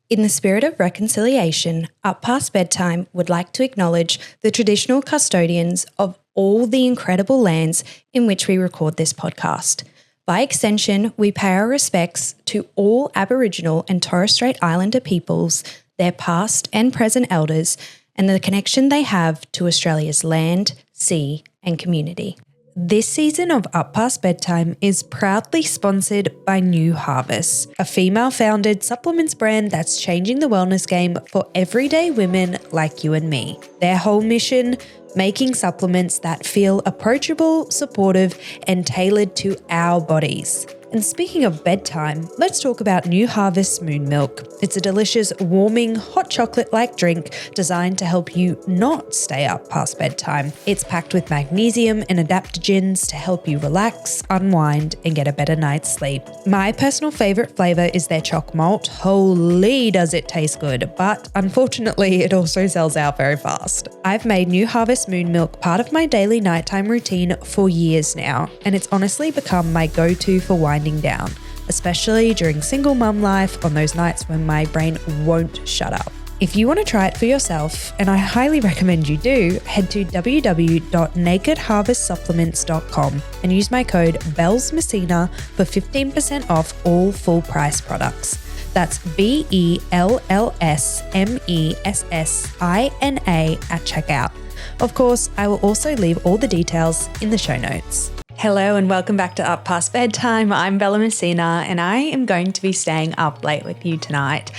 In the spirit of reconciliation, Up Past Bedtime would like to acknowledge the traditional custodians of all the incredible lands in which we record this podcast. By extension, we pay our respects to all Aboriginal and Torres Strait Islander peoples, their past and present elders, and the connection they have to Australia's land, sea, and community. This season of Up Past Bedtime is proudly sponsored by New Harvest, a female-founded supplements brand that's changing the wellness game for everyday women like you and me. Their whole mission, making supplements that feel approachable, supportive, and tailored to our bodies. And speaking of bedtime, let's talk about New Harvest Moon Milk. It's a delicious, warming, hot chocolate-like drink designed to help you not stay up past bedtime. It's packed with magnesium and adaptogens to help you relax, unwind, and get a better night's sleep. My personal favorite flavor is their choc malt. Holy, does it taste good, but unfortunately, it also sells out very fast. I've made New Harvest Moon Milk part of my daily nighttime routine for years now, and it's honestly become my go-to for winding down, especially during single mum life on those nights when my brain won't shut up. If you want to try it for yourself, and I highly recommend you do, head to www.nakedharvestsupplements.com and use my code BELLSMESSINA for 15% off all full price products. That's BELLSMESSINA at checkout. Of course, I will also leave all the details in the show notes. Hello and welcome back to Up Past Bedtime. I'm Bella Messina and I am going to be staying up late with you tonight.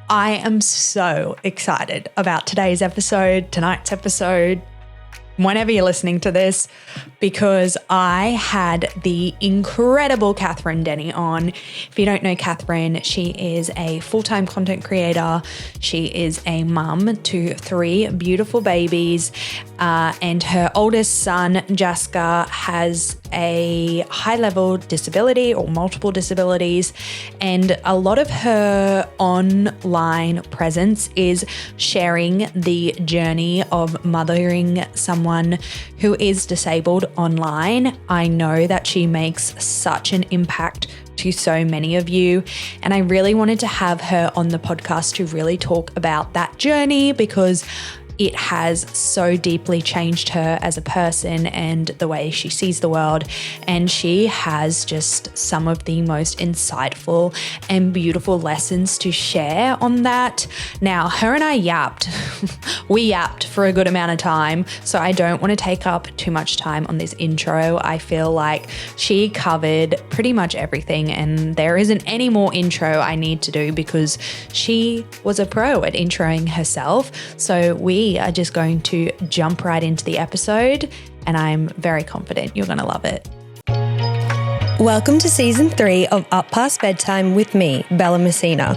I am so excited about tonight's episode, whenever you're listening to this, because I had the incredible Kathryn Denny on. If you don't know Kathryn, she is a full-time content creator. She is a mum to 3 beautiful babies, and her oldest son, Jaska, has a high-level disability or multiple disabilities, and a lot of her online presence is sharing the journey of mothering someone who is disabled online. I know that she makes such an impact to so many of you, and I really wanted to have her on the podcast to really talk about that journey because it has so deeply changed her as a person and the way she sees the world. And she has just some of the most insightful and beautiful lessons to share on that. Now, her and I yapped. We yapped for a good amount of time, so I don't want to take up too much time on this intro. I feel like she covered pretty much everything, and there isn't any more intro I need to do because she was a pro at introing herself. So we are just going to jump right into the episode, and I'm very confident you're going to love it. Welcome to season 3 of Up Past Bedtime with me, Bella Messina.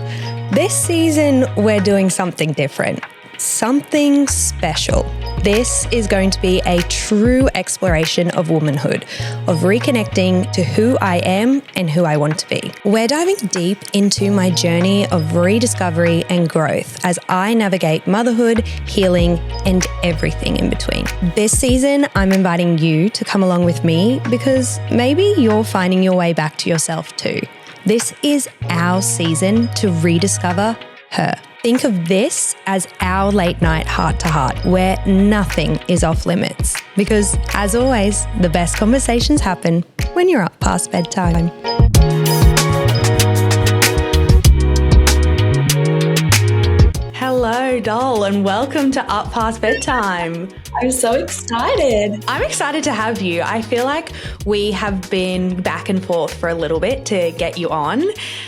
This season, we're doing something different, something special. This is going to be a true exploration of womanhood, of reconnecting to who I am and who I want to be. We're diving deep into my journey of rediscovery and growth as I navigate motherhood, healing, and everything in between. This season, I'm inviting you to come along with me because maybe you're finding your way back to yourself too. This is our season to rediscover her. Think of this as our late night heart to heart where nothing is off limits. Because as always, the best conversations happen when you're up past bedtime. Hello, doll, and welcome to Up Past Bedtime. I'm so excited. I'm excited to have you. I feel like we have been back and forth for a little bit to get you on.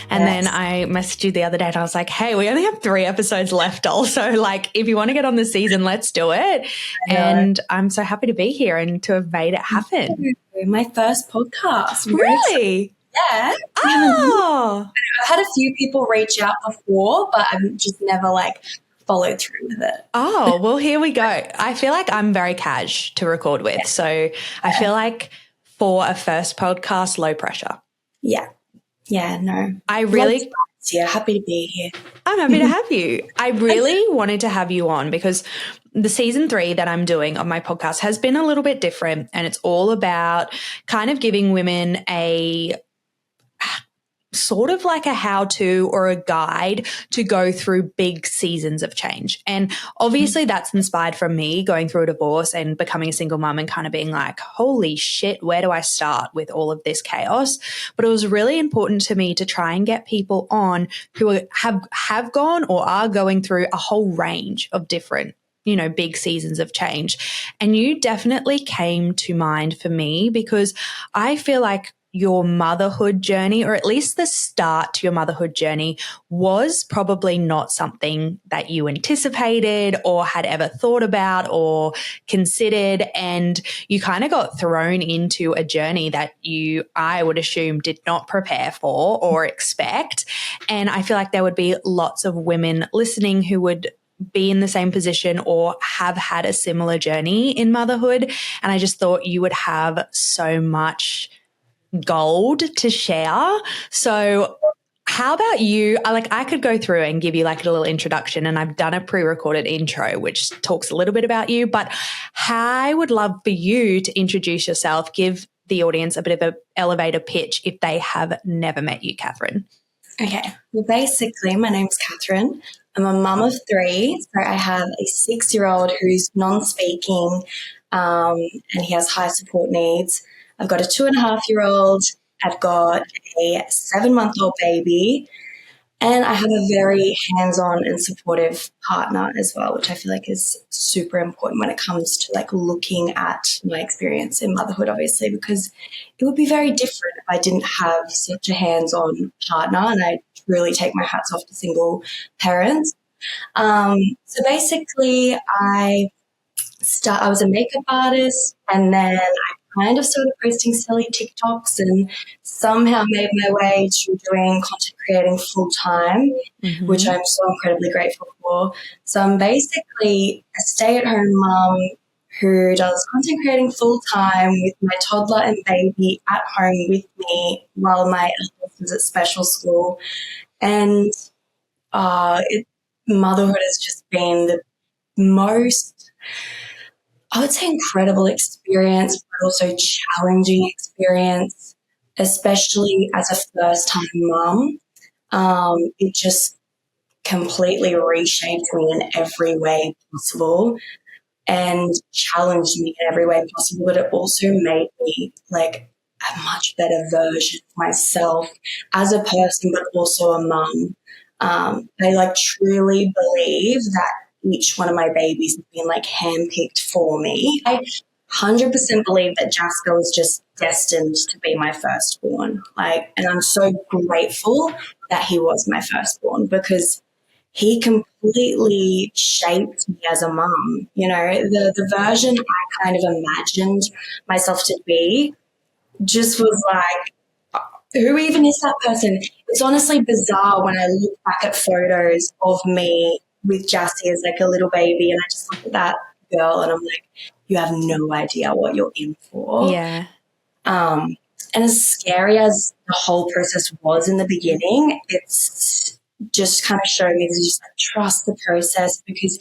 And then I messaged you the other day and I was like, hey, we only have 3 episodes left, doll. So like, if you want to get on the season, let's do it. And I'm so happy to be here and to have made it happen. My first podcast. Really? Yeah. Oh. I've had a few people reach out before, but I've just never followed through with it. Oh, well, here we go. I feel like I'm very cash to record with. Yeah. So I feel like for a first podcast, low pressure. Yeah. Yeah, no. I really... Yeah, happy to be here. I'm happy to have you. I really wanted to have you on because the season 3 that I'm doing of my podcast has been a little bit different, and it's all about kind of giving women a sort of like a how-to or a guide to go through big seasons of change. And obviously that's inspired from me going through a divorce and becoming a single mum and kind of being like, holy shit, where do I start with all of this chaos? But it was really important to me to try and get people on who have gone or are going through a whole range of different big seasons of change. And you definitely came to mind for me because I feel like your motherhood journey, or at least the start to your motherhood journey, was probably not something that you anticipated or had ever thought about or considered. And you kind of got thrown into a journey that I would assume, did not prepare for or expect. And I feel like there would be lots of women listening who would be in the same position or have had a similar journey in motherhood. And I just thought you would have so much gold to share. So how about you? I could go through and give you like a little introduction, and I've done a pre-recorded intro which talks a little bit about you, but I would love for you to introduce yourself, give the audience a bit of an elevator pitch if they have never met you, Kathryn. Okay. Well, basically, my name's Kathryn. I'm a mum of 3. So I have a 6-year-old who's non-speaking, and he has high support needs. I've got a 2.5-year-old. I've got a 7-month-old baby, and I have a very hands-on and supportive partner as well, which I feel like is super important when it comes to like looking at my experience in motherhood, obviously, because it would be very different if I didn't have such a hands-on partner, and I really take my hats off to single parents. So basically I was a makeup artist, and then I kind of started posting silly TikToks and somehow made my way to doing content creating full time, which I'm so incredibly grateful for. So I'm basically a stay-at-home mum who does content creating full time with my toddler and baby at home with me while my eldest is at special school. And motherhood has just been the most, I would say, incredible experience, but also challenging experience, especially as a first-time mum. It just completely reshaped me in every way possible and challenged me in every way possible, but it also made me like a much better version of myself as a person, but also a mum. I like truly believe that each one of my babies has been like handpicked for me. I 100% believe that Jaska was just destined to be my firstborn. And I'm so grateful that he was my firstborn because he completely shaped me as a mum. The version I kind of imagined myself to be just was like, who even is that person? It's honestly bizarre when I look back at photos of me with Jaska as like a little baby, and I just look at that girl and I'm like, you have no idea what you're in for. Yeah. And as scary as the whole process was in the beginning, it's just kind of showed me to just like, trust the process, because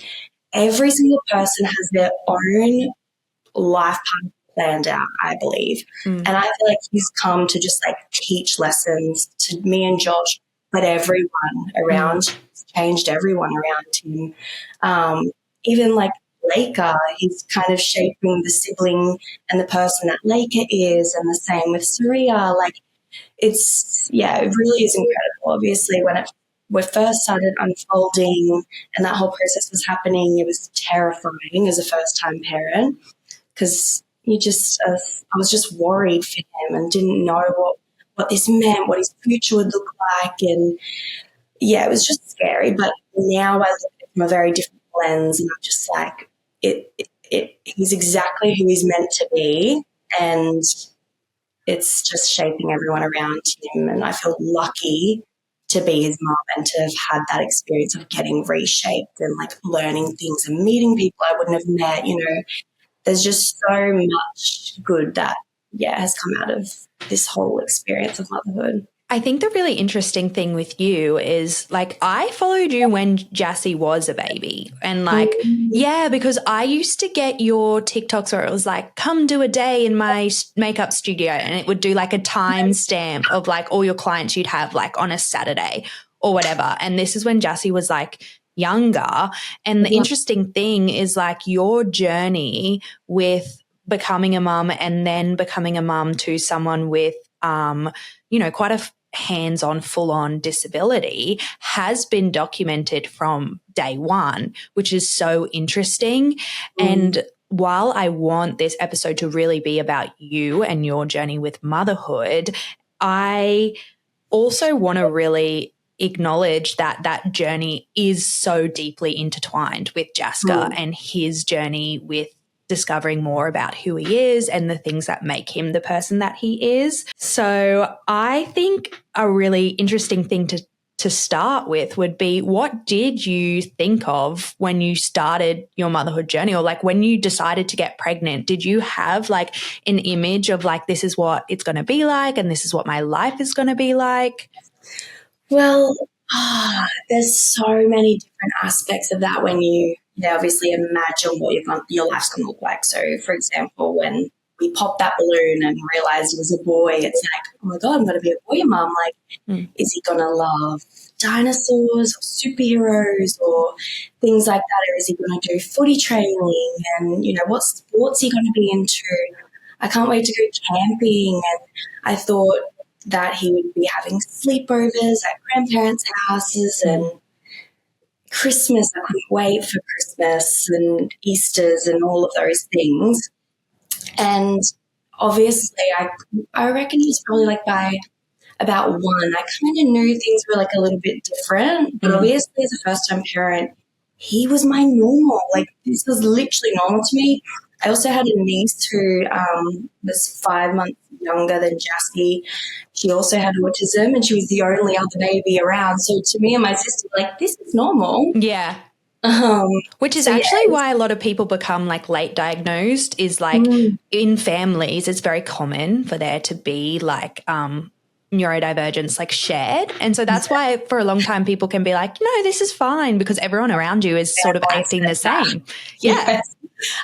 every single person has their own life path planned out, I believe. And I feel like he's come to just like teach lessons to me and Josh, but everyone around, changed everyone around him. Even like Laker, he's kind of shaping the sibling and the person that Laker is, and the same with Saria. It really is incredible. Obviously, when we first started unfolding and that whole process was happening, it was terrifying as a first-time parent, because I was just worried for him and didn't know what this meant, what his future would look like. And yeah, it was just scary. But now I look at it from a very different lens, and I'm just like, he's exactly who he's meant to be. And it's just shaping everyone around him. And I feel lucky to be his mom and to have had that experience of getting reshaped and like learning things and meeting people I wouldn't have met. There's just so much good that has come out of this whole experience of motherhood. I think the really interesting thing with you is like I followed you when Jassy was a baby and like, yeah, because I used to get your TikToks where it was like, come do a day in my makeup studio and it would do like a time stamp of like all your clients you'd have like on a Saturday or whatever. And this is when Jassy was like younger. And the interesting thing is like your journey with becoming a mum and then becoming a mum to someone with, quite a hands-on, full-on disability has been documented from day one, which is so interesting. And while I want this episode to really be about you and your journey with motherhood, I also want to really acknowledge that that journey is so deeply intertwined with Jaska and his journey with discovering more about who he is and the things that make him the person that he is. So I think a really interesting thing to start with would be, what did you think of when you started your motherhood journey, or like when you decided to get pregnant? Did you have like an image of like, this is what it's going to be like and this is what my life is going to be like? Well, there's so many different aspects of that when you obviously imagine what your life's going to look like. So, for example, when we popped that balloon and realized it was a boy, it's like, oh my God, I'm going to be a boy mum. Like, is he going to love dinosaurs or superheroes or things like that? Or is he going to do footy training? And, what sports he going to be into? I can't wait to go camping. And I thought that he would be having sleepovers at grandparents' houses and Christmas. I couldn't wait for Christmas and Easters and all of those things. And obviously I reckon it was probably like by about 1, I kind of knew things were like a little bit different. But obviously as a first-time parent, he was my normal. Like, this was literally normal to me. I also had a niece who was 5 months younger than Jassy. She also had autism and she was the only other baby around. So to me and my sister, like, this is normal. Yeah. Which is actually why a lot of people become like late diagnosed, is like in families, it's very common for there to be like neurodivergence like shared. And so that's why for a long time people can be like, no, this is fine, because everyone around you is sort of acting the same. Yeah. Yes.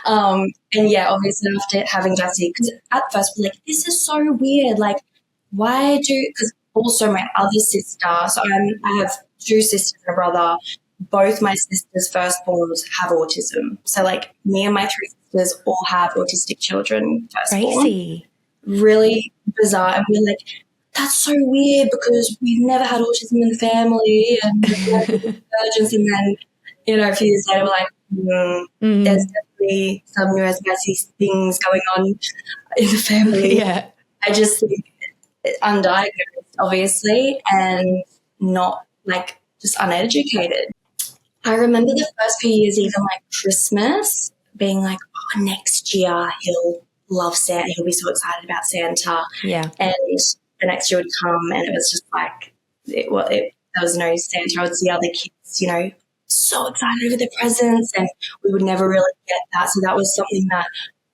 And yeah, obviously after having Jassy, because at first we're like, this is so weird. Like, because also my other sister, so I have 2 sisters and a brother. Both my sisters' firstborns have autism. So like me and my 3 sisters all have autistic children firstborn. Crazy. Really bizarre. And we're like, that's so weird because we've never had autism in the family and divergence. And then, a few years later, we're like, there's definitely some neurodiversity things going on in the family. Yeah. I just think undiagnosed, obviously, and not like just uneducated. I remember the first few years, even like Christmas, being like, oh, next year he'll love Santa. He'll be so excited about Santa. Yeah. And the next year would come and it was just like, there was no Santa. I would see other kids, so excited over the presents, and we would never really get that. So that was something that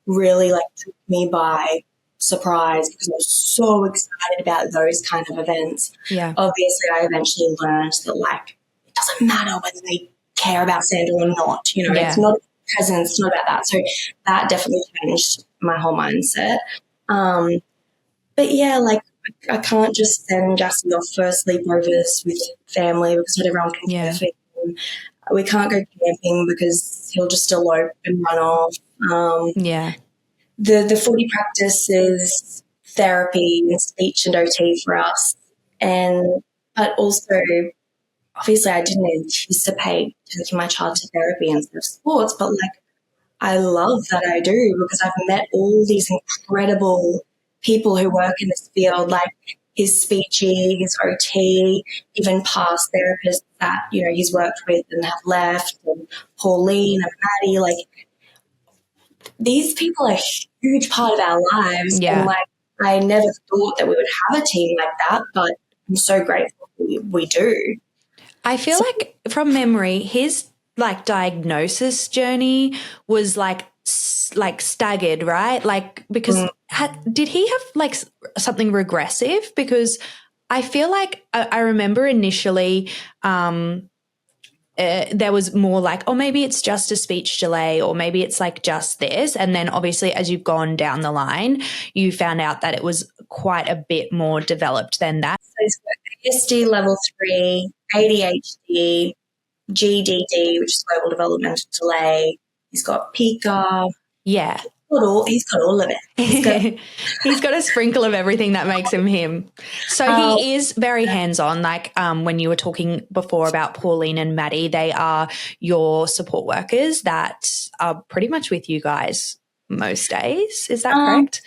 really like took me by surprise, because I was so excited about those kind of events. Yeah. Obviously, I eventually learned that like it doesn't matter whether they care about Santa or not. It's not a present, it's not about that. So that definitely changed my whole mindset. But yeah, like I can't just send Justin off for sleepovers with family because not everyone can care for him. We can't go camping because he'll just elope and run off. The footy practice is therapy and speech and OT for us. But also, obviously, I didn't anticipate taking my child to therapy instead of sports, but like I love that I do, because I've met all these incredible people who work in this field, like his speechy, his OT, even past therapists that, he's worked with and have left, and Pauline and Maddie, like these people are a huge part of our lives. Yeah. And like I never thought that we would have a team like that, but I'm so grateful we do. I feel like from memory, his like diagnosis journey was like staggered, right? Like because did he have like something regressive? Because I feel like I remember initially there was more like, oh, maybe it's just a speech delay, or maybe it's like just this. And then obviously as you've gone down the line, you found out that it was quite a bit more developed than that. So he's got ASD level 3, ADHD, GDD, which is global developmental delay. He's got PICA. Yeah. He's got all of it. He's got a sprinkle of everything that makes him him. So he is very hands-on. Like when you were talking before about Pauline and Maddie, they are your support workers that are pretty much with you guys most days. Is that correct?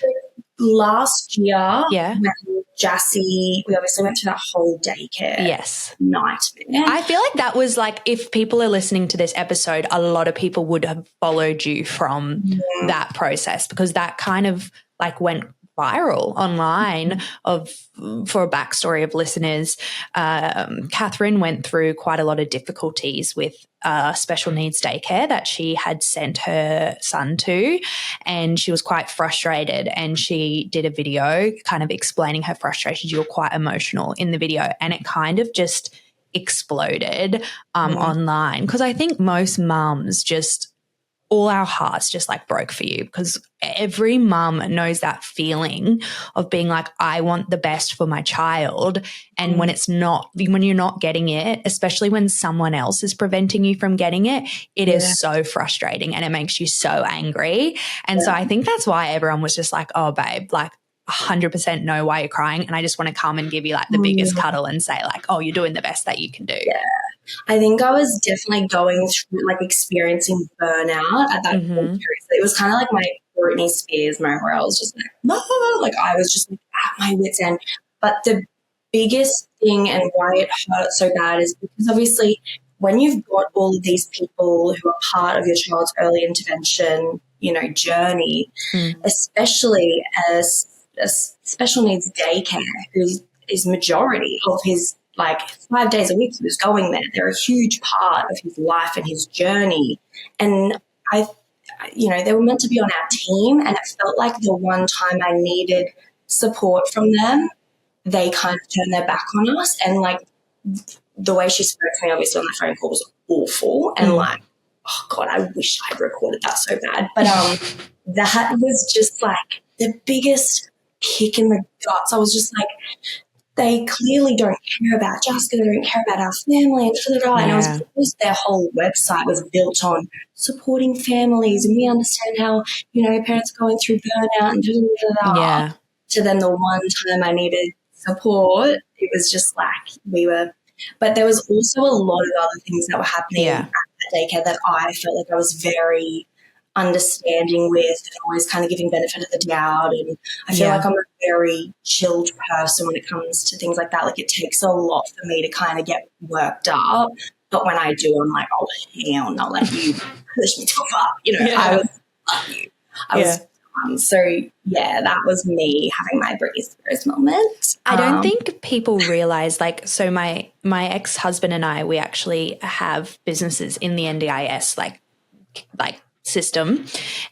Last year, yeah, when Jassy, we obviously went through that whole daycare nightmare. I feel like that was like, if people are listening to this episode, a lot of people would have followed you from that process, because that kind of like went viral online. For a backstory of listeners, Kathryn went through quite a lot of difficulties with special needs daycare that she had sent her son to, and she was quite frustrated, and she did a video kind of explaining her frustrations. You were quite emotional in the video, and it kind of just exploded online, because I think most mums just, all our hearts just like broke for you, because every mum knows that feeling of being like, I want the best for my child. And when you're not getting it, especially when someone else is preventing you from getting it, it is so frustrating and it makes you so angry. And so I think that's why everyone was just like, oh, babe, like 100% know why you're crying. And I just want to come and give you like the biggest cuddle and say like, oh, you're doing the best that you can do. Yeah. I think I was definitely going through, like, experiencing burnout at that period. So it was kind of like my Britney Spears moment where I was just like, no, like I was just like, at my wit's end. But the biggest thing and why it hurt so bad is because obviously when you've got all of these people who are part of your child's early intervention, journey, especially as a special needs daycare, who is majority of his, like 5 days a week he was going there. They're a huge part of his life and his journey. And they were meant to be on our team, and it felt like the one time I needed support from them, they kind of turned their back on us. And like the way she spoke to me obviously on the phone call was awful. And like, oh God, I wish I'd recorded that so bad. But that was just like the biggest kick in the guts. I was just like, they clearly don't care about Jaska, they don't care about our family, and And it was because their whole website was built on supporting families, and we understand how, parents are going through burnout and to then the one time I needed support, it was just like but there was also a lot of other things that were happening at the daycare that I felt like I was very understanding with, and always kind of giving benefit of the doubt. And I feel like I'm a very chilled person when it comes to things like that. Like, it takes a lot for me to kind of get worked up, but when I do, I'm like, oh hell no, like you push me too far, I was love you. That was me having my Britney Spears moment. I don't think people realize, like, so my ex-husband and I, we actually have businesses in the NDIS, like system,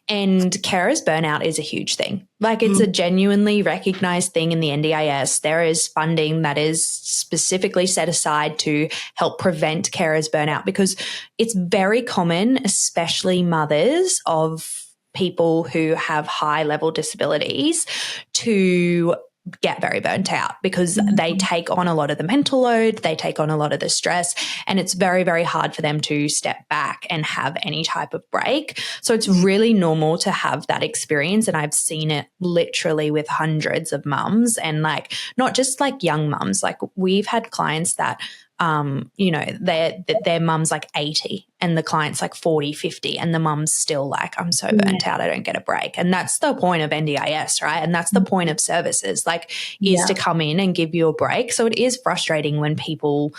and carers burnout is a huge thing. Like, it's a genuinely recognized thing in the NDIS. There is funding that is specifically set aside to help prevent carers burnout, because it's very common, especially mothers of people who have high level disabilities, to get very burnt out, because they take on a lot of the mental load, they take on a lot of the stress, and it's very, very hard for them to step back and have any type of break. So it's really normal to have that experience, and I've seen it literally with hundreds of mums, and like not just like young mums. Like, we've had clients that their mum's like 80 and the client's like 40, 50, and the mum's still like, I'm so burnt out, I don't get a break. And that's the point of NDIS, right? And that's the point of services, like, is to come in and give you a break. So it is frustrating when people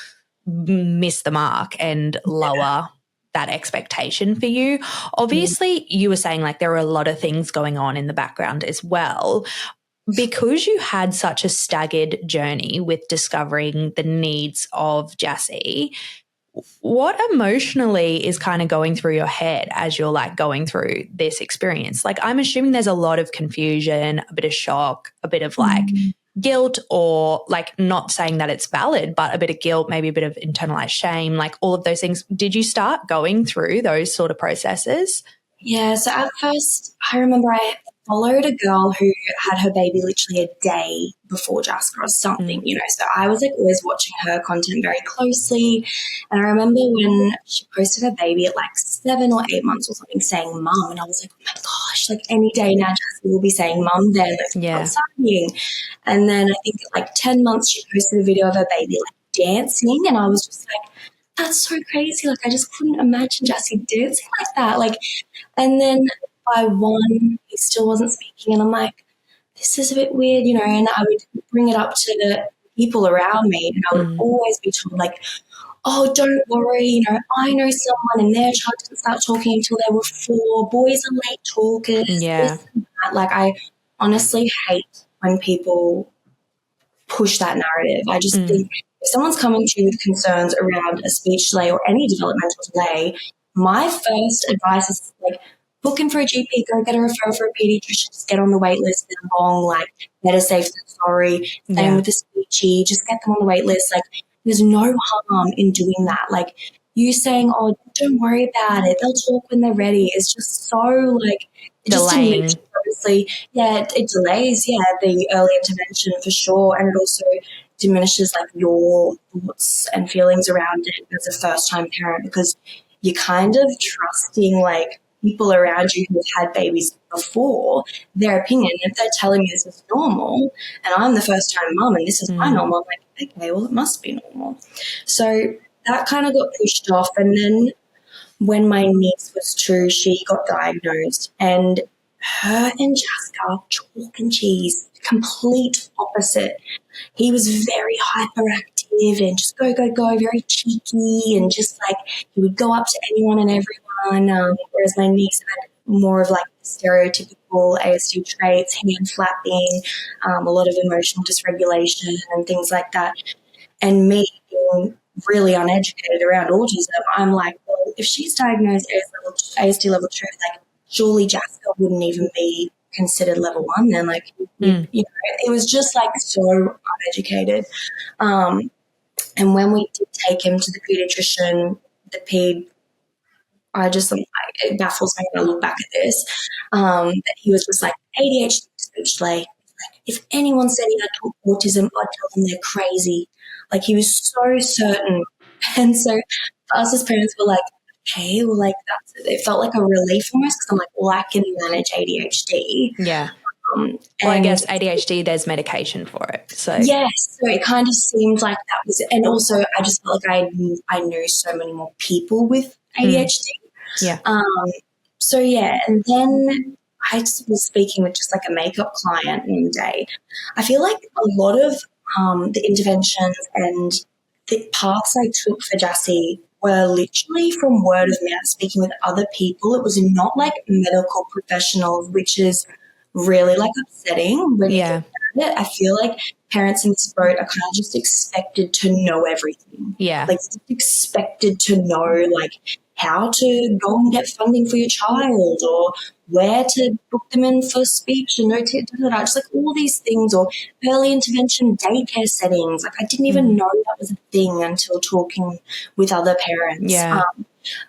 miss the mark and lower that expectation for you. Obviously, you were saying like there were a lot of things going on in the background as well. Because you had such a staggered journey with discovering the needs of Jassy, what emotionally is kind of going through your head as you're like going through this experience? Like, I'm assuming there's a lot of confusion, a bit of shock, a bit of like, guilt, or like, not saying that it's valid, but a bit of guilt, maybe a bit of internalized shame, like all of those things. Did you start going through those sort of processes? Yeah, so at first, I remember I followed a girl who had her baby literally a day before Jaska or something, so I was like always watching her content very closely. And I remember when she posted her baby at like 7 or 8 months or something saying mum, and I was like, oh my gosh, like any day now Jaska will be saying mum then. That's so exciting. And then I think at like 10 months she posted a video of her baby like dancing, and I was just like, that's so crazy. Like, I just couldn't imagine Jessie dancing like that. Like, and then by 1, he still wasn't speaking. And I'm like, this is a bit weird, and I would bring it up to the people around me, and I would always be told like, oh, don't worry, I know someone and their child didn't start talking until they were 4. Boys are late talkers. Yeah. This and that. Like, I honestly hate when people push that narrative. I just think if someone's coming to you with concerns around a speech delay or any developmental delay, my first advice is like, book in for a GP, go get a referral for a pediatrician, just get on the wait list. They're long, like, better safe than sorry. Same with the speechy, just get them on the wait list. Like, there's no harm in doing that. Like, you saying, oh, don't worry about it, they'll talk when they're ready, is just so, like, it delaying. Just obviously, it delays, the early intervention for sure, and it also diminishes, like, your thoughts and feelings around it as a first-time parent, because you're kind of trusting, like, people around you who've had babies before, their opinion. If they're telling me this is normal and I'm the first-time mum and this is my normal, I'm like, okay, well, it must be normal. So that kind of got pushed off. And then when my niece was 2, she got diagnosed, and her and Jaska, chalk and cheese, complete opposite. He was very hyperactive and just go, very cheeky, and just like he would go up to anyone and everyone, whereas my niece had more of like stereotypical ASD traits, hand flapping, a lot of emotional dysregulation and things like that. And me being really uneducated around autism, I'm like, well, if she's diagnosed ASD level 2, like, surely Jaska wouldn't even be considered level 1 then. Like, it was just like so uneducated. And when we did take him to the pediatrician, the ped, it baffles me when I look back at this, that he was just like, ADHD, speech delay. Like, if anyone said he had autism, I'd tell them they're crazy. Like, he was so certain. And so us as parents were like, okay, well, like, it felt like a relief almost, because I'm like, well, I can manage ADHD. Yeah. Well, I guess ADHD, there's medication for it. So yes, so it kind of seemed like that was, and also I just felt like I knew so many more people with ADHD. Yeah. So and then I was speaking with just like a makeup client one day. I feel like a lot of the interventions and the paths I took for Jassy were literally from word of mouth, speaking with other people. It was not like medical professionals, which is really like upsetting when you think about it. I feel like parents in this boat are kind of just expected to know everything. Yeah. Like, expected to know like how to go and get funding for your child, or where to book them in for speech and just like all these things, or early intervention daycare settings. Like, I didn't even know that was a thing until talking with other parents. Yeah.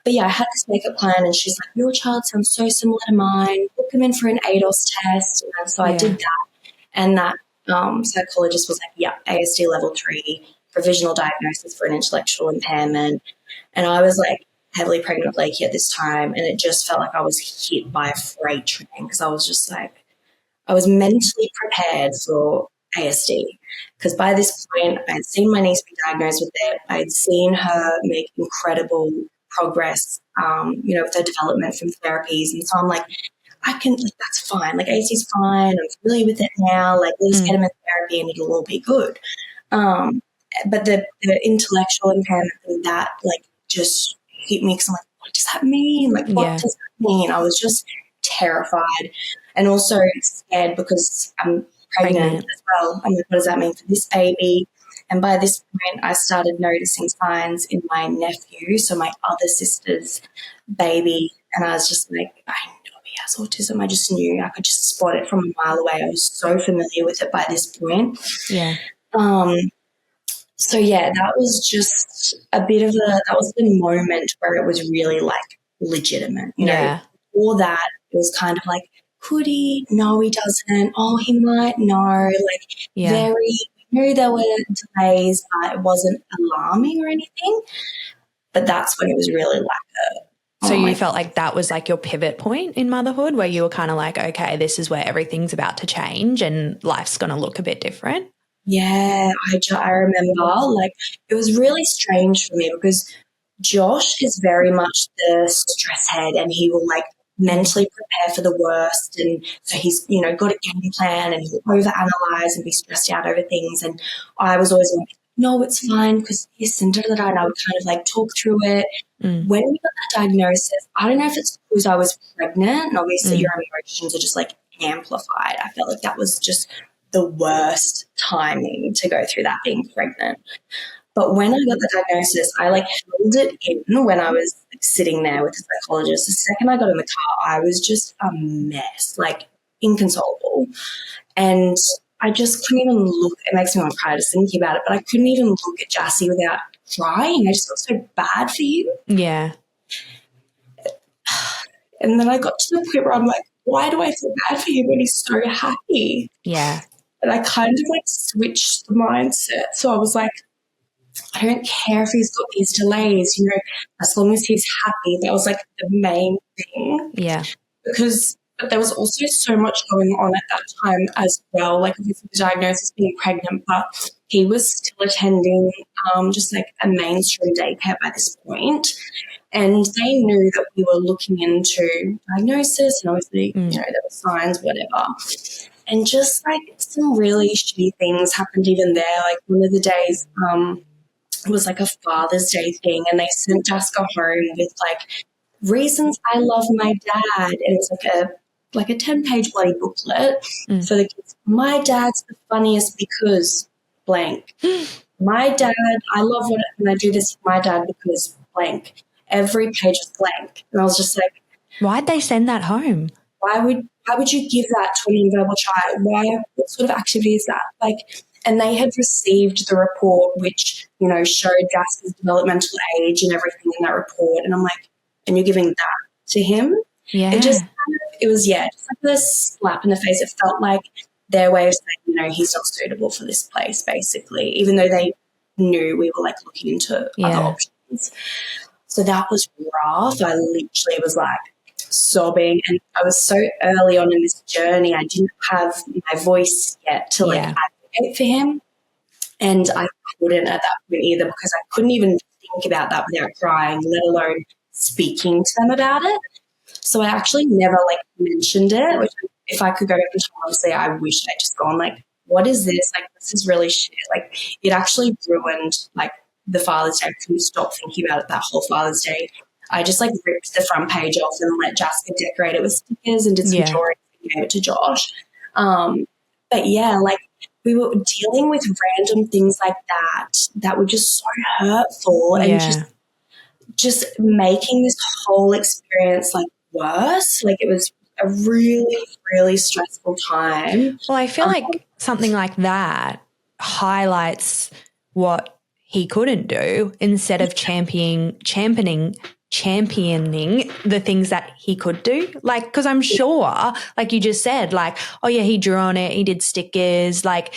But I had this makeup client, and she's like, your child sounds so similar to mine. Book them in for an ADOS test. And so I did that. And that psychologist was like, ASD level 3, provisional diagnosis for an intellectual impairment. And I was like heavily pregnant with Lakey at this time, and it just felt like I was hit by a freight train, because I was just like, I was mentally prepared for ASD, because by this point I had seen my niece be diagnosed with it. I had seen her make incredible progress, with her development from therapies. And so I'm like, I can, like, that's fine. Like, ASD is fine. I'm familiar with it now. Like, we'll just get him in therapy and it'll all be good. But the intellectual impairment and that, like, just hit me, because I'm like, what does that mean? Like, what does that mean? I was just terrified, and also scared because I'm pregnant as well. I'm like, what does that mean for this baby? And by this point, I started noticing signs in my nephew, so my other sister's baby, and I was just like, I know he has autism. I just knew I could just spot it from a mile away. I was so familiar with it by this point. Yeah. So yeah, that was just a bit of that was the moment where it was really like legitimate, you know. Before that, it was kind of like, could he? No, he doesn't. Oh, he might. No, like very, knew there were delays, but it wasn't alarming or anything. But that's when it was really like So you felt like that was like your pivot point in motherhood where you were kind of like, okay, this is where everything's about to change and life's going to look a bit different? Yeah, I remember, like, it was really strange for me because Josh is very much the stress head and he will, like, mentally prepare for the worst. And so he's, you know, got a game plan and he'll overanalyze and be stressed out over things. And I was always like, no, it's fine because he's Cinder that I would kind of, like, talk through it. When we got that diagnosis, I don't know if it's because I was pregnant and obviously your emotions are just, like, amplified. I felt like that was just the worst timing to go through that being pregnant. But when I got the diagnosis, I like held it in when I was like, sitting there with the psychologist. The second I got in the car, I was just a mess, like inconsolable. And I just couldn't even look. It makes me want to cry just thinking about it, but I couldn't even look at Jassy without crying. I just felt so bad for him. Yeah. And then I got to the point where I'm like, why do I feel bad for him when he's so happy? Yeah. And I kind of like switched the mindset. So I was like, I don't care if he's got these delays, you know, as long as he's happy. That was like the main thing. Yeah. Because there was also so much going on at that time as well, like with the diagnosis being pregnant, but he was still attending just like a mainstream daycare by this point. And they knew that we were looking into diagnosis and obviously, you know, there were signs, whatever. And just like some really shitty things happened even there. Like one of the days it was like a Father's Day thing and they sent Jaska home with like reasons I love my dad. And it was like a 10-page bloody booklet for the kids. My dad's the funniest because blank. My dad, I love when I do this with my dad because blank. Every page was blank. And I was just like, why'd they send that home? Why would you give that to an nonverbal child? What sort of activity is that? Like, and they had received the report which, you know, showed Jaska's developmental age and everything in that report. And I'm like, and you're giving that to him? Yeah. It was just like a slap in the face. It felt like their way of saying, you know, he's not suitable for this place, basically, even though they knew we were like looking into other options. So that was rough. I literally was like sobbing and I was so early on in this journey. I didn't have my voice yet to like advocate for him. And I couldn't at that point either because I couldn't even think about that without crying, let alone speaking to them about it. So I actually never like mentioned it, which if I could go back in time, honestly, I wish I'd just gone like, what is this? Like, this is really shit. Like, it actually ruined like the Father's Day. I couldn't stop thinking about it that whole Father's Day. I just like ripped the front page off and let Jaska decorate it with stickers and did some drawings and gave it to Josh. But yeah, like we were dealing with random things like that were just so hurtful and just making this whole experience like worse. Like it was a really, really stressful time. Well, I feel like something like that highlights what he couldn't do instead of championing the things that he could do. Like, because I'm sure, like you just said, like, oh yeah, he drew on it, he did stickers. Like,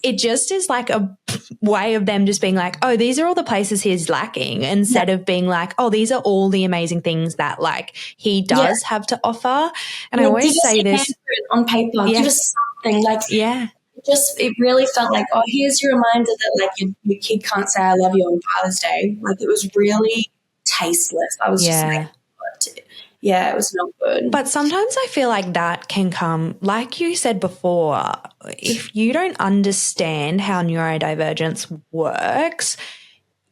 it just is like a way of them just being like, oh, these are all the places he's lacking, instead of being like, oh, these are all the amazing things that like he does have to offer. And I always say this on paper, give us something like, it really felt like, oh, here's your reminder that like your kid can't say I love you on Father's Day. Like it was really tasteless. I was just like, it was not good. But sometimes I feel like that can come, like you said before, if you don't understand how neurodivergence works,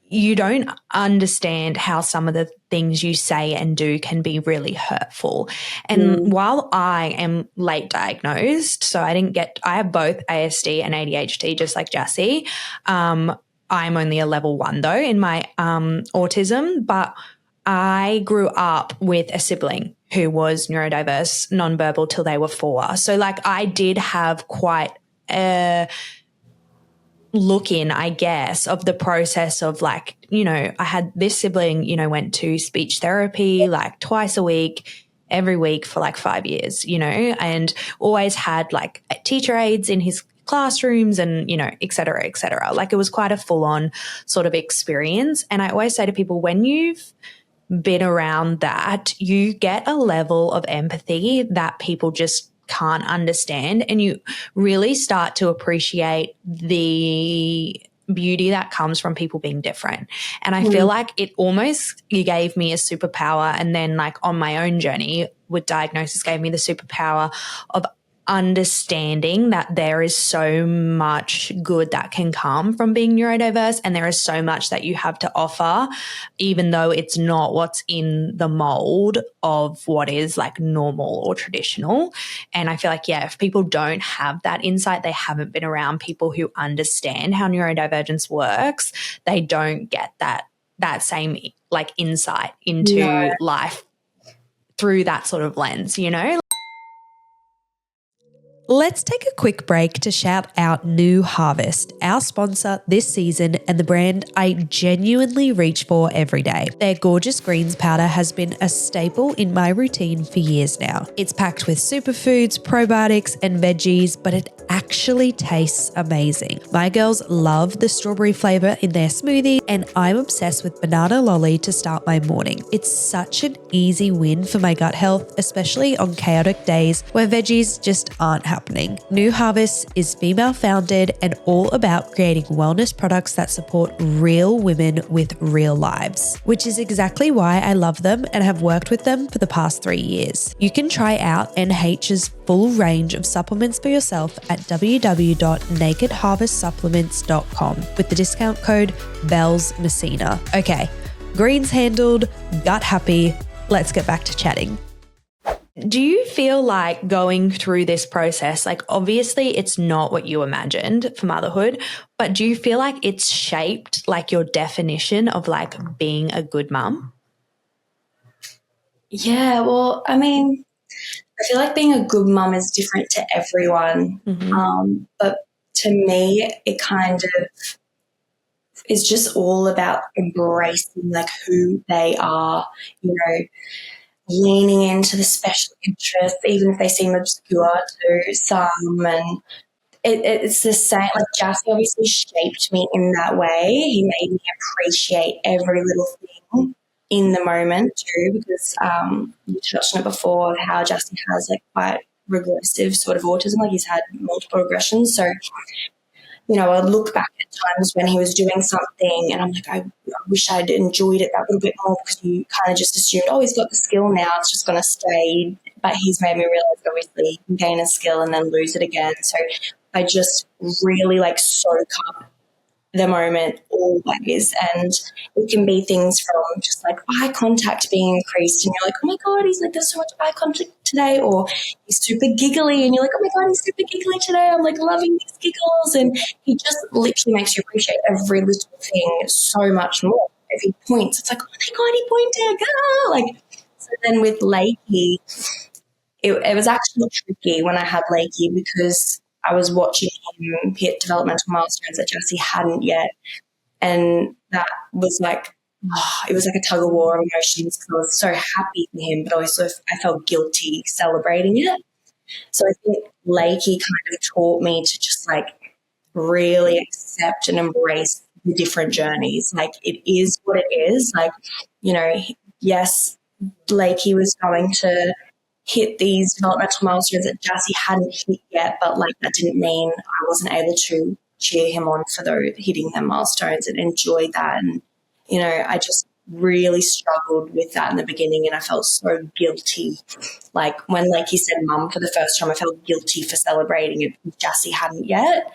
you don't understand how some of the things you say and do can be really hurtful. And while I am late diagnosed, so I have both ASD and ADHD just like Jassy. I'm only a level 1 though in my autism, but I grew up with a sibling who was neurodiverse, nonverbal till they were 4. So like I did have quite a look in, I guess, of the process of like, you know, I had this sibling, you know, went to speech therapy like twice a week, every week for like 5 years, you know, and always had like teacher aides in his classrooms and, you know, et cetera, et cetera. Like it was quite a full on sort of experience. And I always say to people, when you've been around that, you get a level of empathy that people just can't understand, and you really start to appreciate the beauty that comes from people being different. And I feel like it almost, you gave me a superpower, and then like on my own journey with diagnosis gave me the superpower of understanding that there is so much good that can come from being neurodiverse, and there is so much that you have to offer, even though it's not what's in the mold of what is like normal or traditional. And I feel like, yeah, if people don't have that insight, they haven't been around people who understand how neurodivergence works, they don't get that same like insight into life through that sort of lens, you know? Let's take a quick break to shout out New Harvest, our sponsor this season and the brand I genuinely reach for every day. Their gorgeous greens powder has been a staple in my routine for years now. It's packed with superfoods, probiotics, and veggies, but it actually tastes amazing. My girls love the strawberry flavor in their smoothie, and I'm obsessed with banana lolly to start my morning. It's such an easy win for my gut health, especially on chaotic days where veggies just aren't happening. New Harvest is female founded and all about creating wellness products that support real women with real lives, which is exactly why I love them and have worked with them for the past 3 years. You can try out NH's full range of supplements for yourself at www.nakedharvestsupplements.com with the discount code BELLSMESSINA. Okay, greens handled, gut happy. Let's get back to chatting. Do you feel like going through this process, like obviously it's not what you imagined for motherhood, but do you feel like it's shaped like your definition of like being a good mum? Yeah, well, I mean, I feel like being a good mum is different to everyone. But to me, it kind of is just all about embracing like who they are, you know, leaning into the special interests, even if they seem obscure to some. And it's the same, like Jaska obviously shaped me in that way. He made me appreciate every little thing in the moment too, because you touched on it before of how Justin has like quite regressive sort of autism, like he's had multiple regressions. So, you know, I look back at times when he was doing something and I'm like, I wish I'd enjoyed it that little bit more, because you kind of just assumed, oh, he's got the skill now, it's just going to stay. But he's made me realize obviously you can gain a skill and then lose it again. So I just really like soak up the moment always, and it can be things from just like eye contact being increased and you're like, oh my god, he's like, there's so much eye contact today, or he's super giggly and you're like, oh my god, he's super giggly today, I'm like loving these giggles. And he just literally makes you appreciate every little thing so much more. If he points, it's like, oh my god, he pointed, like. So then with Lakey, it was actually tricky when I had Lakey, because I was watching him hit developmental milestones that Jesse hadn't yet. And that was like, it was like a tug of war of emotions, because I was so happy for him, but also I felt guilty celebrating it. So I think Lakey kind of taught me to just like really accept and embrace the different journeys. Like it is what it is. Like, you know, yes, Lakey was going to hit these developmental milestones that Jassy hadn't hit yet, but like that didn't mean I wasn't able to cheer him on for those hitting them milestones and enjoy that. And, you know, I just really struggled with that in the beginning, and I felt so guilty. Like when Lakey said mum for the first time, I felt guilty for celebrating it because Jassy hadn't yet.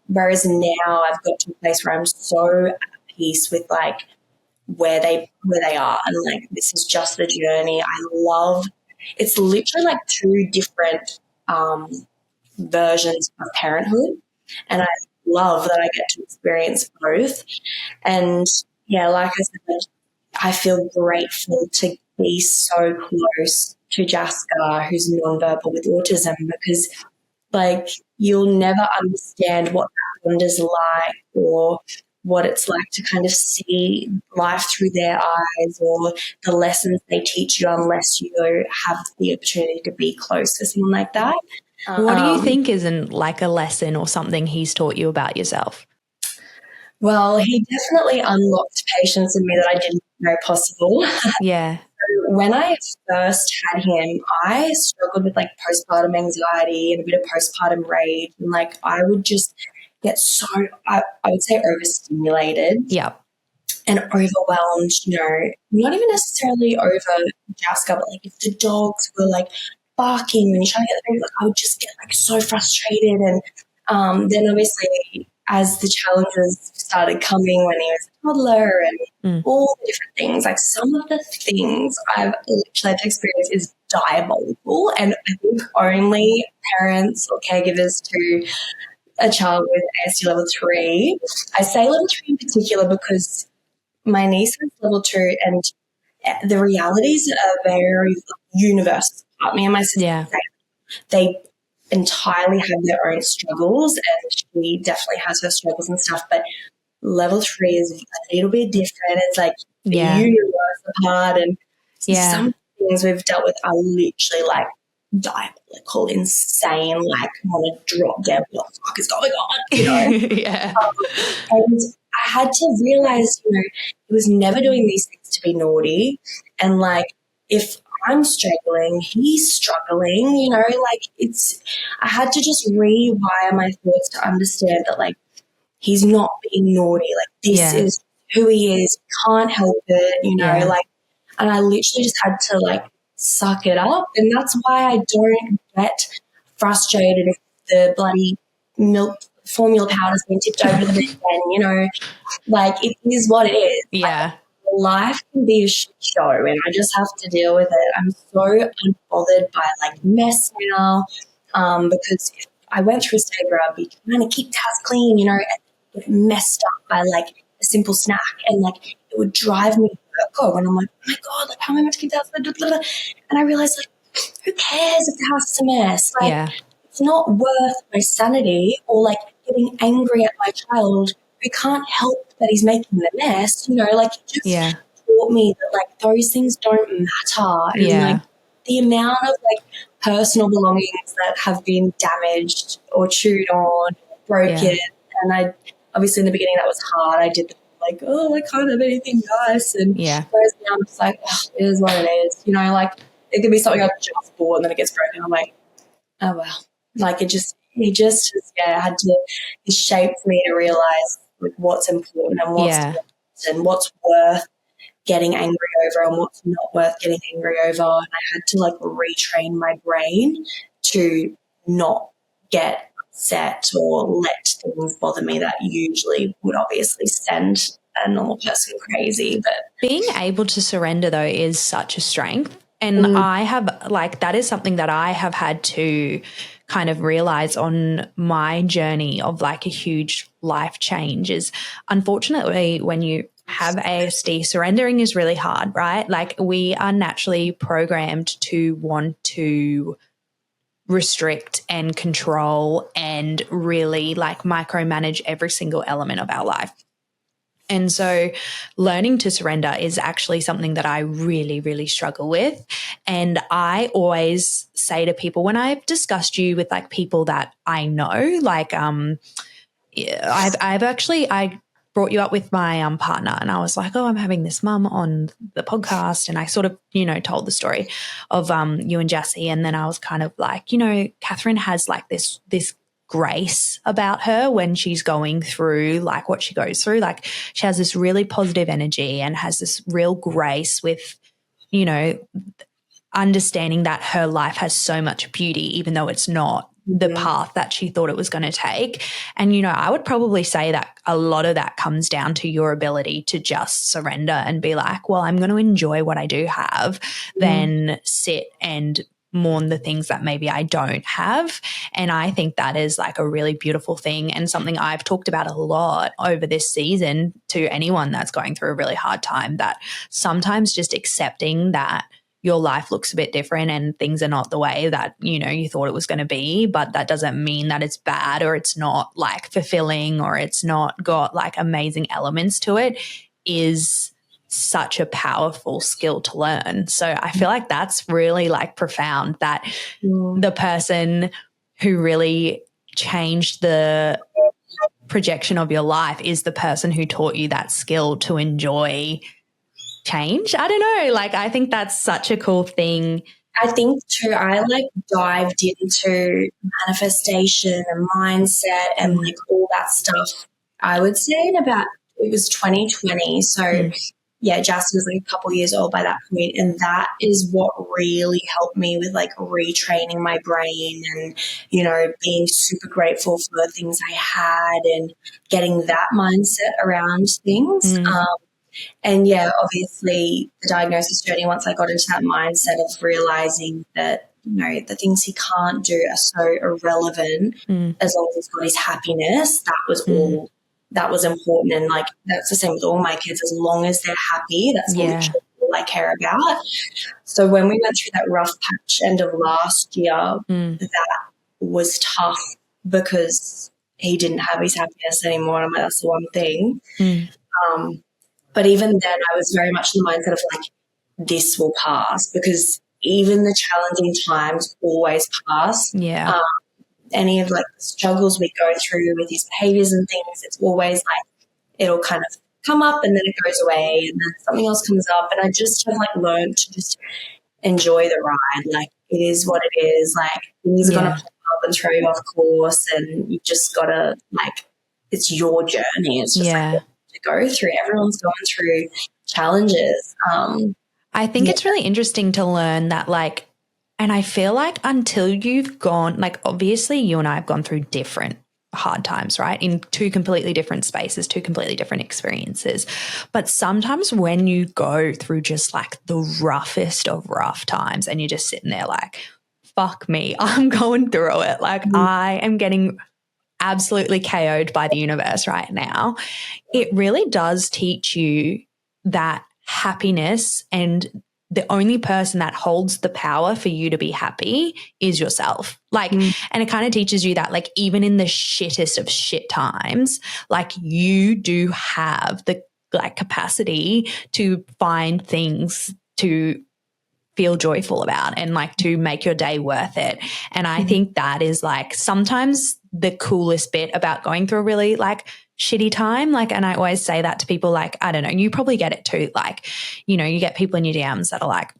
Whereas now I've got to a place where I'm so at peace with like where they are, and like this is just the journey. I love, it's literally like two different versions of parenthood, and I love that I get to experience both. And yeah, like I said, I feel grateful to be so close to Jaska, who's nonverbal with autism, because like you'll never understand what that bond is like or what it's like to kind of see life through their eyes or the lessons they teach you unless you have the opportunity to be close to someone like that. What do you think isn't like a lesson or something he's taught you about yourself? Well, he definitely unlocked patience in me that I didn't know possible. Yeah. When I first had him, I struggled with like postpartum anxiety and a bit of postpartum rage. And like I would just get so, I would say overstimulated. Yep. And overwhelmed, not even necessarily over Jaska, but like if the dogs were like barking when you're trying to get the baby, like I would just get like so frustrated. And then obviously as the challenges started coming when he was a toddler and all the different things, like some of the things I've literally had to experience is diabolical. And I think only parents or caregivers to a child with ASD level 3, I say level 3 in particular because my niece is level 2 and the realities are very universal. Me and my sister, they entirely have their own struggles and she definitely has her struggles and stuff, but level 3 is a little bit different. It's like the universe apart and some things we've dealt with are literally like diabolical, insane, like want to drop dead. What the fuck is going on? And I had to realize, he was never doing these things to be naughty. And like, if I'm struggling, he's struggling, like I had to just rewire my thoughts to understand that like, he's not being naughty. Like this is who he is. Can't help it, like, and I literally just had to like suck it up. And that's why I don't get frustrated if the bloody milk formula powder's been tipped over to the bed and, like it is what it is. Yeah. Like, life can be a shit show and I just have to deal with it. I'm so unbothered by like mess now because if I went through a stage where I'd be trying to keep the house clean, and get messed up by like a simple snack and like it would drive me go and I'm like, oh my God, like how am I meant to keep the house? Blah, blah, blah. And I realized like, who cares if the house is a mess? Like it's not worth my sanity or like getting angry at my child who can't help that he's making the mess, like it just taught me that like those things don't matter. And like the amount of like personal belongings that have been damaged or chewed on, broken. And I obviously in the beginning that was hard. I did like, oh, I can't have anything nice. And whereas now I'm just like, oh, it is what it is. Like it could be something I've just bought and then it gets broken. I'm like, oh well. Like it shaped me to realize like what's important and what's worth getting angry over and what's not worth getting angry over. And I had to like retrain my brain to not get upset or let things bother me that usually would obviously send a normal person crazy. But being able to surrender though is such a strength. And I have like, that is something that I have had to kind of realize on my journey of like a huge life change is unfortunately when you have ASD, surrendering is really hard, right? Like we are naturally programmed to want to restrict and control and really like micromanage every single element of our life. And so learning to surrender is actually something that I really, really struggle with. And I always say to people when I've discussed you with like people that I know, like I brought you up with my partner and I was like, oh, I'm having this mum on the podcast. And I sort of, told the story of you and Jessie. And then I was kind of like, Kathryn has like this grace about her when she's going through like what she goes through. Like she has this really positive energy and has this real grace with, understanding that her life has so much beauty, even though it's not the path that she thought it was going to take. And, I would probably say that a lot of that comes down to your ability to just surrender and be like, well, I'm going to enjoy what I do have, then sit and mourn the things that maybe I don't have. And I think that is like a really beautiful thing and something I've talked about a lot over this season to anyone that's going through a really hard time, that sometimes just accepting that your life looks a bit different and things are not the way that, you know, you thought it was going to be, but that doesn't mean that it's bad or it's not like fulfilling or it's not got like amazing elements to it, is such a powerful skill to learn. So I feel like that's really like profound, that the person who really changed the projection of your life is the person who taught you that skill to enjoy change. I don't know. Like, I think that's such a cool thing. I think too, I like dived into manifestation and mindset and like all that stuff. I would say in about, it was 2020. So yeah, Jaska was like a couple years old by that point, and that is what really helped me with like retraining my brain and, you know, being super grateful for the things I had and getting that mindset around things. And yeah, obviously the diagnosis journey, once I got into that mindset of realizing that, you know, the things he can't do are so irrelevant as long as he's got his happiness, that was all that was important. And like, that's the same with all my kids. As long as they're happy, that's literally all I care about. So when we went through that rough patch end of last year, that was tough because he didn't have his happiness anymore. And I'm like, that's the one thing. But even then I was very much in the mindset of like, this will pass, because even the challenging times always pass. Any of like the struggles we go through with his behaviors and things, it's always like it'll kind of come up and then it goes away and then something else comes up. And I just have like learned to just enjoy the ride. Like, it is what it is. Like, things are going to pop up and throw you off course, and you just got to like, it's your journey. It's just like, to go through. Everyone's going through challenges. I think it's really interesting to learn that, like, and I feel like until you've gone, like, obviously you and I have gone through different hard times, right? In two completely different spaces, two completely different experiences. But sometimes when you go through just like the roughest of rough times and you're just sitting there like, fuck me, I'm going through it. Like, I am getting absolutely KO'd by the universe right now. It really does teach you that happiness, and the only person that holds the power for you to be happy is yourself. Like, and it kind of teaches you that, like, even in the shittest of shit times, like, you do have the like capacity to find things to feel joyful about and like to make your day worth it. And I think that is like sometimes the coolest bit about going through a really like shitty time. Like, and I always say that to people, like, I don't know, you probably get it too. Like, you know, you get people in your DMs that are like,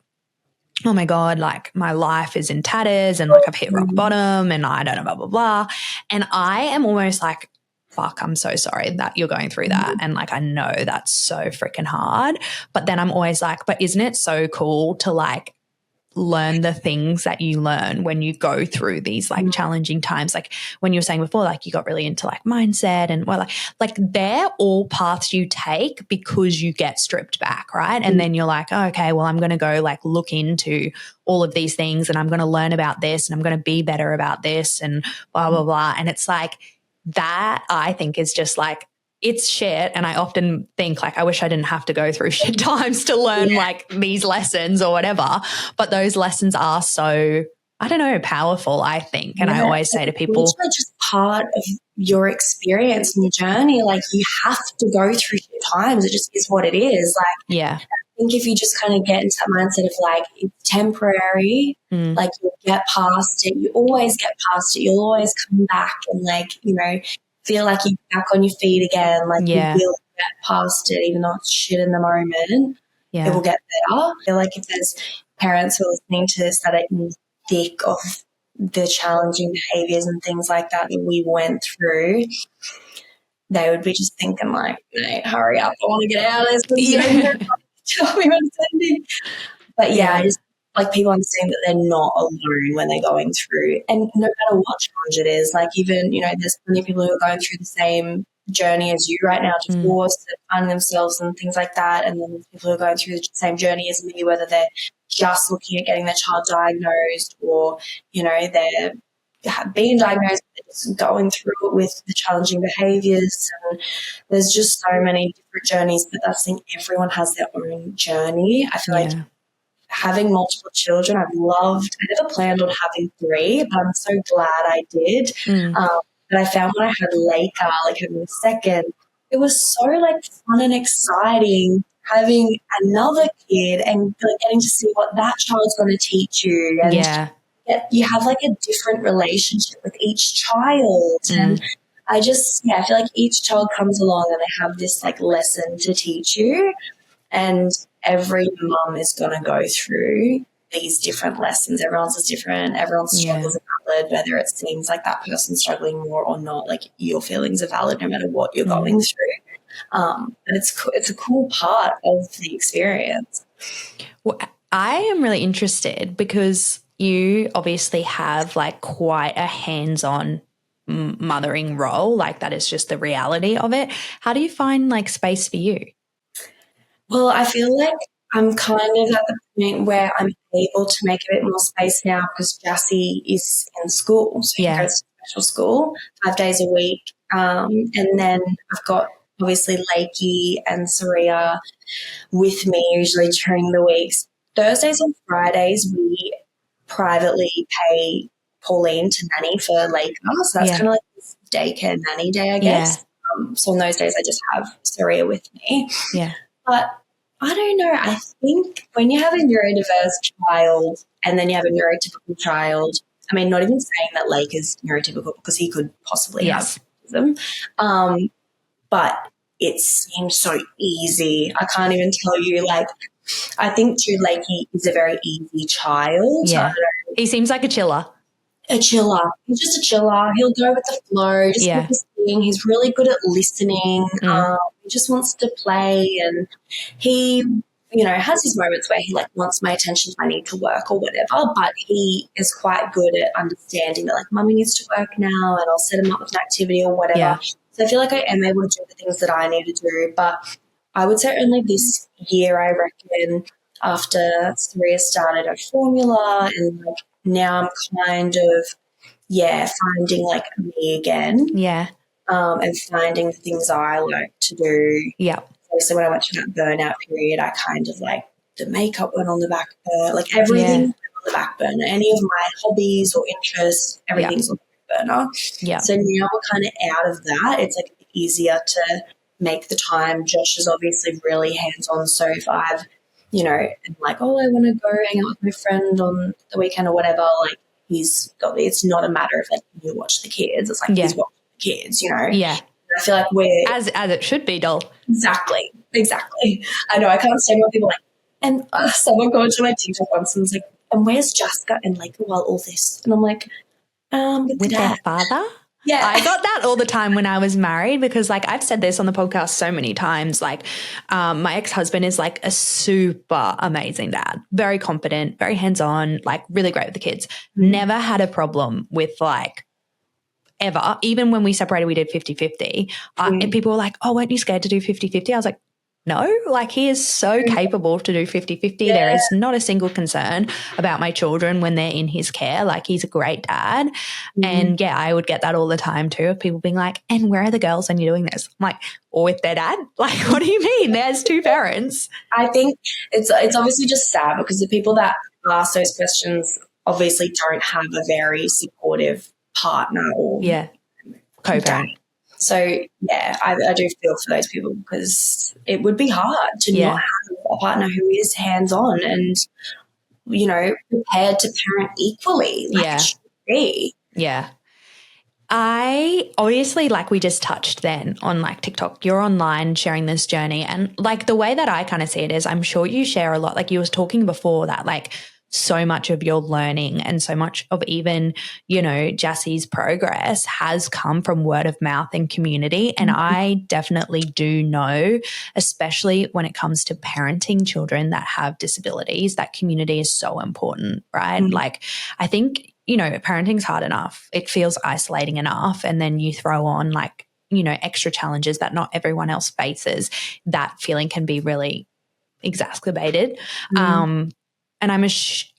oh my God, like my life is in tatters and like I've hit rock bottom and I don't know, blah, blah, blah. And I am almost like, fuck, I'm so sorry that you're going through that. And like, I know that's so freaking hard. But then I'm always like, but isn't it so cool to like learn the things that you learn when you go through these like challenging times? Like when you were saying before, like you got really into like mindset and well, like they're all paths you take because you get stripped back, right? And then you're like, oh, okay, well, I'm going to go like look into all of these things and I'm going to learn about this and I'm going to be better about this and blah, blah, blah. And it's like that, I think, is just like, it's shit. And I often think like, I wish I didn't have to go through shit times to learn like these lessons or whatever. But those lessons are so, I don't know, powerful, I think. And I always say to people, it's just part of your experience and your journey. Like, you have to go through shit times. It just is what it is. Like, I think if you just kind of get into that mindset of like, it's temporary, like you'll get past it. You always get past it. You'll always come back and like, you know, feel like you're back on your feet again. Like you will get past it, even though it's shit in the moment. It will get better. I feel like if there's parents who are listening to this that are in the thick of the challenging behaviours and things like that that we went through, they would be just thinking like, mate, hurry up, I want to get out of this. Tell me what it's ending. But I just like people understanding that they're not alone when they're going through, and no matter what challenge it is, like even, you know, there's plenty of people who are going through the same journey as you right now, divorce and finding themselves and things like that, and then people who are going through the same journey as me, whether they're just looking at getting their child diagnosed, or, you know, they're being diagnosed, just going through it with the challenging behaviours. And there's just so many different journeys, but that's the thing, everyone has their own journey. I feel like having multiple children, I never planned on having 3, but I'm so glad I did. But I found when I had Laker, like having a second, it was so like fun and exciting having another kid and like, getting to see what that child's going to teach you. And you have like a different relationship with each child. And I feel like each child comes along and they have this like lesson to teach you. And every mum is going to go through these different lessons. Everyone's is different. Everyone's struggles are valid, whether it seems like that person's struggling more or not. Like, your feelings are valid no matter what you're going through. And it's a cool part of the experience. Well, I am really interested because you obviously have like quite a hands-on mothering role. Like, that is just the reality of it. How do you find like space for you? Well, I feel like I'm kind of at the point where I'm able to make a bit more space now because Jassy is in school. So he goes to special school 5 days a week. And then I've got obviously Lakey and Saria with me usually during the weeks. Thursdays and Fridays we privately pay Pauline to nanny for Laker. So that's kind of like this daycare nanny day, I guess. So on those days I just have Saria with me. But I don't know. I think when you have a neurodiverse child and then you have a neurotypical child, I mean, not even saying that Lake is neurotypical because he could possibly have autism, but it seems so easy. I can't even tell you, like, I think too, Lakey is a very easy child. Yeah. He seems like a chiller. A chiller. He's just a chiller. He'll go with the flow, just with his thing. He's really good at listening. He just wants to play, and he, you know, has his moments where he like wants my attention if I need to work or whatever, but he is quite good at understanding that like Mummy needs to work now, and I'll set him up with an activity or whatever. So I feel like I am able to do the things that I need to do, but I would say only this year, I reckon, after Saria started at formula, and like now I'm kind of, finding like me again. And finding the things I like to do. So when I went through that burnout period, I kind of like the makeup went on the back burner, like everything went on the back burner. Any of my hobbies or interests, everything's on the back burner. So now we're kind of out of that. It's like easier to make the time. Josh is obviously really hands-on. So if I've, you know, I'm like, oh, I want to go hang out with my friend on the weekend or whatever, like he's got, it's not a matter of like, you watch the kids. It's like he's watching the kids, you know. I feel like we're as it should be, doll. Exactly. I know I can't stand when people are like, and someone go to my TikTok once and was like, and where's Jaska and like while all this? And I'm like, with their father? I got that all the time when I was married because like I've said this on the podcast so many times, like my ex-husband is like a super amazing dad, very competent, very hands-on, like really great with the kids. Never had a problem with like ever. Even when we separated, we did 50-50. And people were like, oh, weren't you scared to do 50-50? I was like, no, like he is so capable to do 50-50. There is not a single concern about my children when they're in his care. Like he's a great dad. And I would get that all the time too of people being like, and where are the girls when you're doing this? I'm like, or with their dad? Like, what do you mean? There's 2 parents. I think it's obviously just sad because the people that ask those questions obviously don't have a very supportive partner or co-parent. So, I do feel for those people because it would be hard to not have a partner who is hands-on and, you know, prepared to parent equally. Like it should be. I obviously, like we just touched then on like TikTok, you're online sharing this journey, and like the way that I kind of see it is I'm sure you share a lot. Like you was talking before that like so much of your learning and so much of even, you know, Jassy's progress has come from word of mouth and community. And I definitely do know, especially when it comes to parenting children that have disabilities, that community is so important, right? Like I think, you know, parenting's hard enough. It feels isolating enough. And then you throw on like, you know, extra challenges that not everyone else faces. That feeling can be really exacerbated. And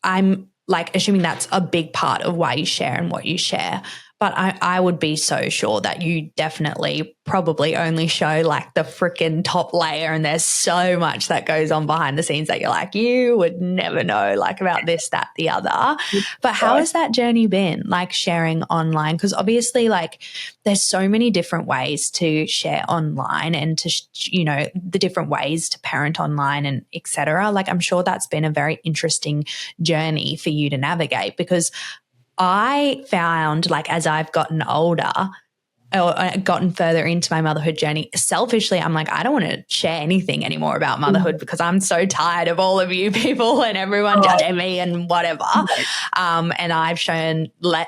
I'm like assuming that's a big part of why you share and what you share. But I would be so sure that you definitely probably only show like the freaking top layer, and there's so much that goes on behind the scenes that you're like, you would never know like about this, that, the other. But how has that journey been, like sharing online? Because obviously like there's so many different ways to share online and to, the different ways to parent online and et cetera. Like I'm sure that's been a very interesting journey for you to navigate, because I found like as I've gotten older or gotten further into my motherhood journey, selfishly, I'm like, I don't want to share anything anymore about motherhood because I'm so tired of all of you people and everyone judging me and whatever. And I've shared less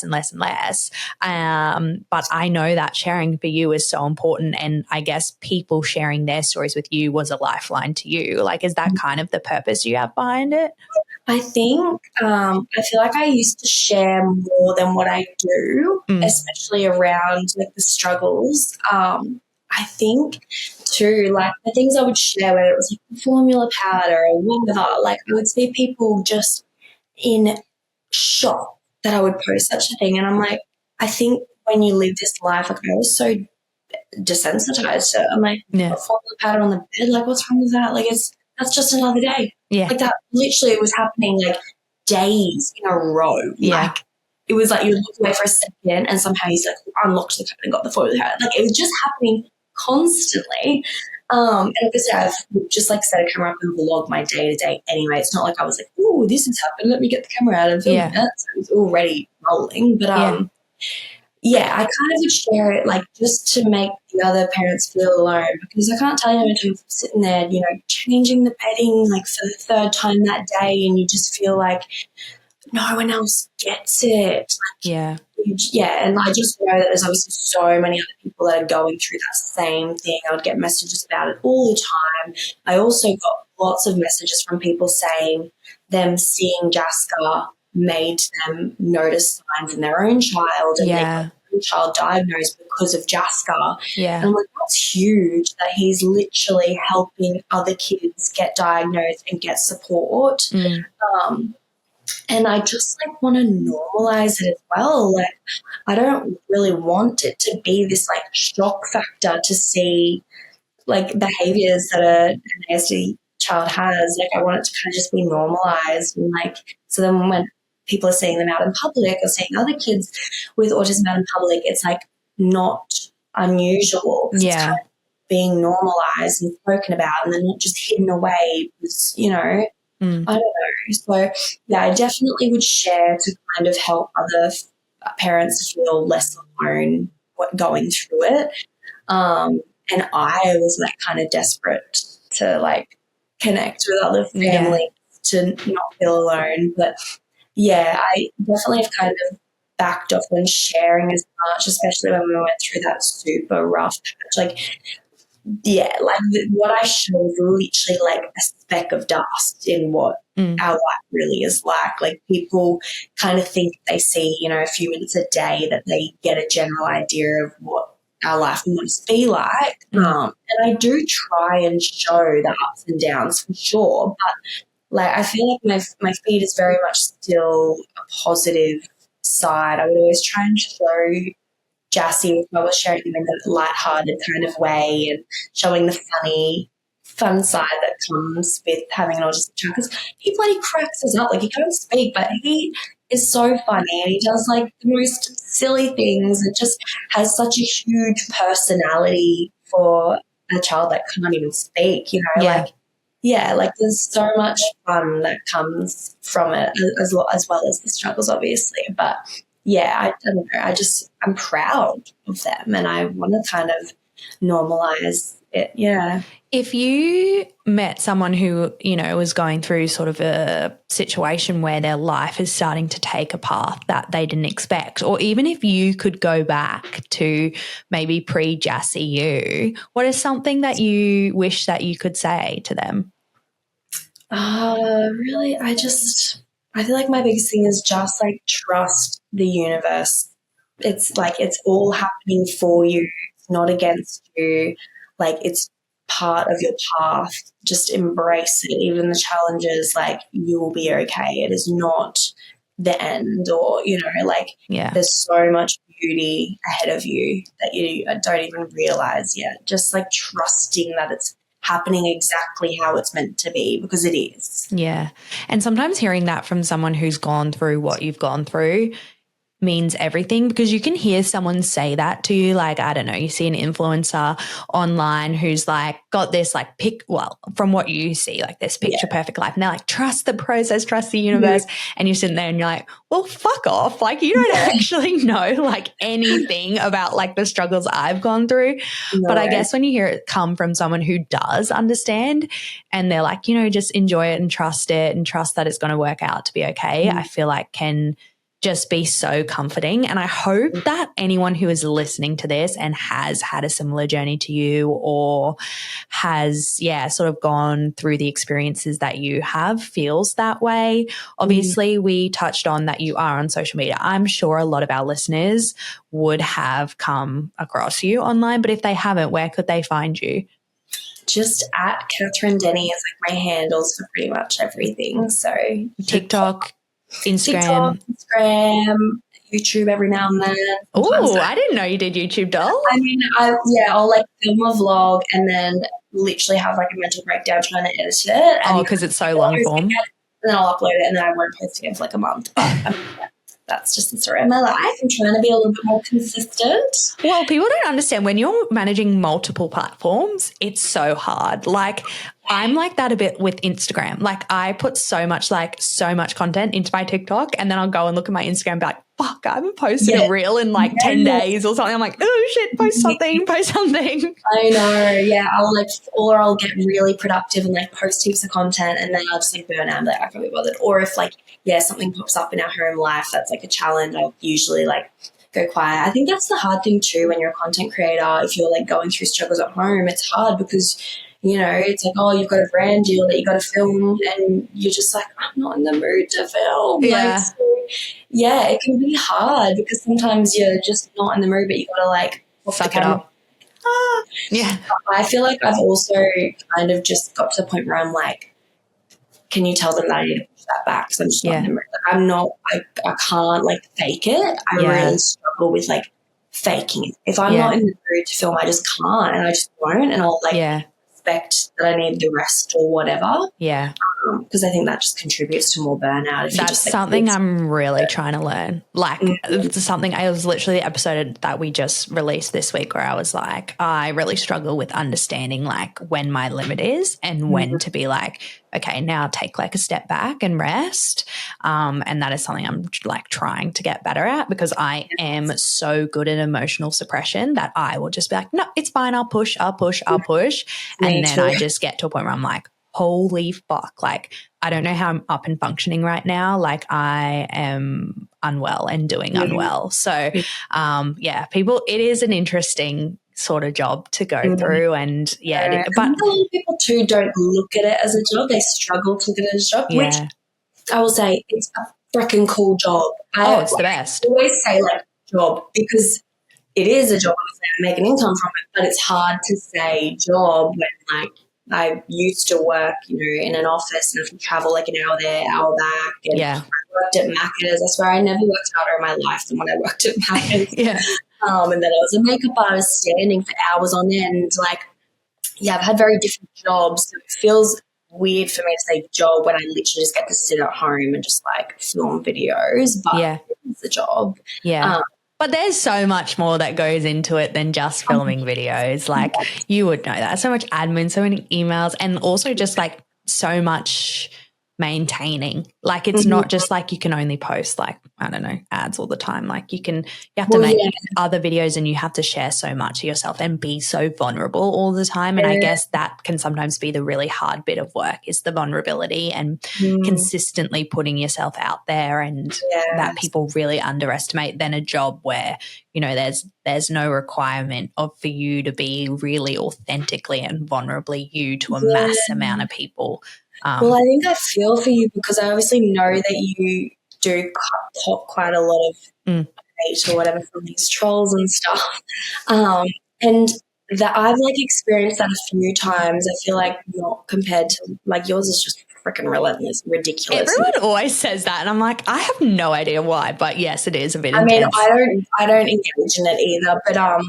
and less and less. But I know that sharing for you is so important. And I guess people sharing their stories with you was a lifeline to you. Like, is that kind of the purpose you have behind it? I think I feel like I used to share more than what I do, especially around like the struggles. I think too, like the things I would share, whether it was like formula powder or whatever, like I would see people just in shock that I would post such a thing. And I'm like, I think when you live this life, like I was so desensitized to it. I'm like, a formula powder on the bed, like what's wrong with that? Like that's just another day. Yeah. Like that literally was happening like days in a row. Yeah. Like it was like you would look away for a second and somehow he's like unlocked the cupboard and got the formula powder. Like it was just happening constantly. And obviously I've just like set a camera up and vlog my day to day anyway. It's not like I was like, oh, this has happened, let me get the camera out and film that. So it was already rolling. But I kind of would share it like just to make the other parents feel alone, because I can't tell you how many times I'm sitting there, changing the bedding like for the third time that day, and you just feel like no one else gets it. Like, and I just know that there's obviously so many other people that are going through that same thing. I would get messages about it all the time. I also got lots of messages from people saying them seeing Jaska made them notice signs in their own child, and they got their child diagnosed because of Jaska. And I'm like, that's huge that he's literally helping other kids get diagnosed and get support. And I just like want to normalize it as well. Like I don't really want it to be this like shock factor to see like behaviors that an ASD child has. Like I want it to kind of just be normalized, and like so then when people are seeing them out in public or seeing other kids with autism out in public, it's like not unusual. It's kind of being normalized and spoken about, and then not just hidden away because, I don't know. So, I definitely would share to kind of help other parents feel less alone going through it. And I was like kind of desperate to like connect with other families to not feel alone. But I definitely have kind of backed off on sharing as much, especially when we went through that super rough patch. Like, what I show is literally like a speck of dust in what our life really is like. Like people kind of think they see, a few minutes a day, that they get a general idea of what our life must be like. And I do try and show the ups and downs for sure, but like I feel like my feed is very much still a positive side. I would always try and show Jassy if I was sharing them in a lighthearted kind of way and showing the fun side that comes with having an autistic child, because he bloody cracks us up. Like he can't speak, but he is so funny and he does like the most silly things and just has such a huge personality for a child that can't even speak, like there's so much fun that comes from it as well as the struggles, obviously. But I don't know. I'm proud of them and I want to kind of normalize it. Yeah. If you met someone who, was going through sort of a situation where their life is starting to take a path that they didn't expect, or even if you could go back to maybe pre-Jassy you, what is something that you wish that you could say to them? Really, I feel like my biggest thing is just like trust the universe. It's like it's all happening for you. It's not against you. Like it's part of your path. Just embrace it, even the challenges. Like, you will be okay. It is not the end, or, you know, like, there's so much beauty ahead of you that you don't even realize yet. Just like trusting that it's happening exactly how it's meant to be, because it is. Yeah. And sometimes hearing that from someone who's gone through what you've gone through means everything, because you can hear someone say that to you. Like, I don't know, you see an influencer online who's like got this like from what you see, like this picture perfect life, and they're like, trust the process, trust the universe. And you're sitting there and you're like, well, fuck off. Like, you don't actually know like anything about like the struggles I've gone through. No. But I guess when you hear it come from someone who does understand, and they're like, you know, just enjoy it and trust that it's going to work out to be okay, I feel like can just be so comforting. And I hope that anyone who is listening to this and has had a similar journey to you, or has, sort of gone through the experiences that you have, feels that way. Obviously, we touched on that you are on social media. I'm sure a lot of our listeners would have come across you online, but if they haven't, where could they find you? Just at Kathryn Denny is like my handles for pretty much everything. So TikTok, Instagram, YouTube every now and then. Oh, I didn't know you did YouTube, doll. I mean, I'll like film a vlog and then literally have like a mental breakdown trying to edit it. Because it's so long form. And then I'll upload it and then I won't post again for like a month. But that's just the story of my life. I'm trying to be a little bit more consistent. Well, people don't understand when you're managing multiple platforms, it's so hard. Like, I'm like that a bit with Instagram. Like, I put so much content into my TikTok, and then I'll go and look at my Instagram and be like, fuck, I haven't posted a reel in like 10 days or something. I'm like, oh shit, post something. I know. Yeah. I'll get really productive and like post heaps of content, and then I'll just like burn out and be like, I can't be bothered. Or if like, something pops up in our home life that's like a challenge, I'll usually like go quiet. I think that's the hard thing too when you're a content creator. If you're like going through struggles at home, it's hard because, you know, it's like, oh, you've got a brand deal that you got to film, and you're just like, I'm not in the mood to film. Yeah. Like, so, it can be hard because sometimes you're just not in the mood, but you got to like suck it up. Yeah. I feel like I've also kind of just got to the point where I'm like, can you tell them that I need to push that back because I'm just not in the mood? Like, I'm not, I can't like fake it. I really struggle with like faking it. If I'm not in the mood to film, I just can't, and I just won't, and I'll like expect that I need the rest or whatever. Yeah. Because I think that just contributes to more burnout. If That's just, like, something I'm really trying to learn. Like, it's something, I was literally the episode that we just released this week where I was like, I really struggle with understanding like when my limit is and when to be like, okay, now take like a step back and rest. And that is something I'm like trying to get better at, because I am so good at emotional suppression that I will just be like, no, it's fine. I'll push. And then I just get to a point where I'm like, holy fuck, like I don't know how I'm up and functioning right now. Like, I am unwell and doing unwell. So people, it is an interesting sort of job to go through, and but a lot of people too don't look at it as a job. They struggle to look at it as a job, which I will say it's a freaking cool job. It's the best. I always say like job because it is a job. I make an income from it, but it's hard to say job when like I used to work, you know, in an office and I could travel like an hour there, hour back. And I worked at Macca's. I swear I never worked harder in my life than when I worked at Macca's. And then I was a makeup artist standing for hours on end. Like, I've had very different jobs. So it feels weird for me to say job when I literally just get to sit at home and just like film videos. But it's a job. But there's so much more that goes into it than just filming videos. Like, you would know that. So much admin, so many emails, and also just like so much maintaining. Like, it's not just like you can only post like, I don't know, ads all the time. Like, you have to make other videos, and you have to share so much of yourself and be so vulnerable all the time. And I guess that can sometimes be the really hard bit of work, is the vulnerability and consistently putting yourself out there, and that people really underestimate than a job where, you know, there's no requirement for you to be really authentically and vulnerably you to a mass amount of people. Well, I think I feel for you because I obviously know that you do cop quite a lot of hate or whatever from these trolls and stuff. And that I've like experienced that a few times. I feel like not compared to like yours is just freaking relentless, ridiculous. Everyone always says that, and I'm like, I have no idea why, but yes, it is a bit intense. I mean, I don't engage in it either, but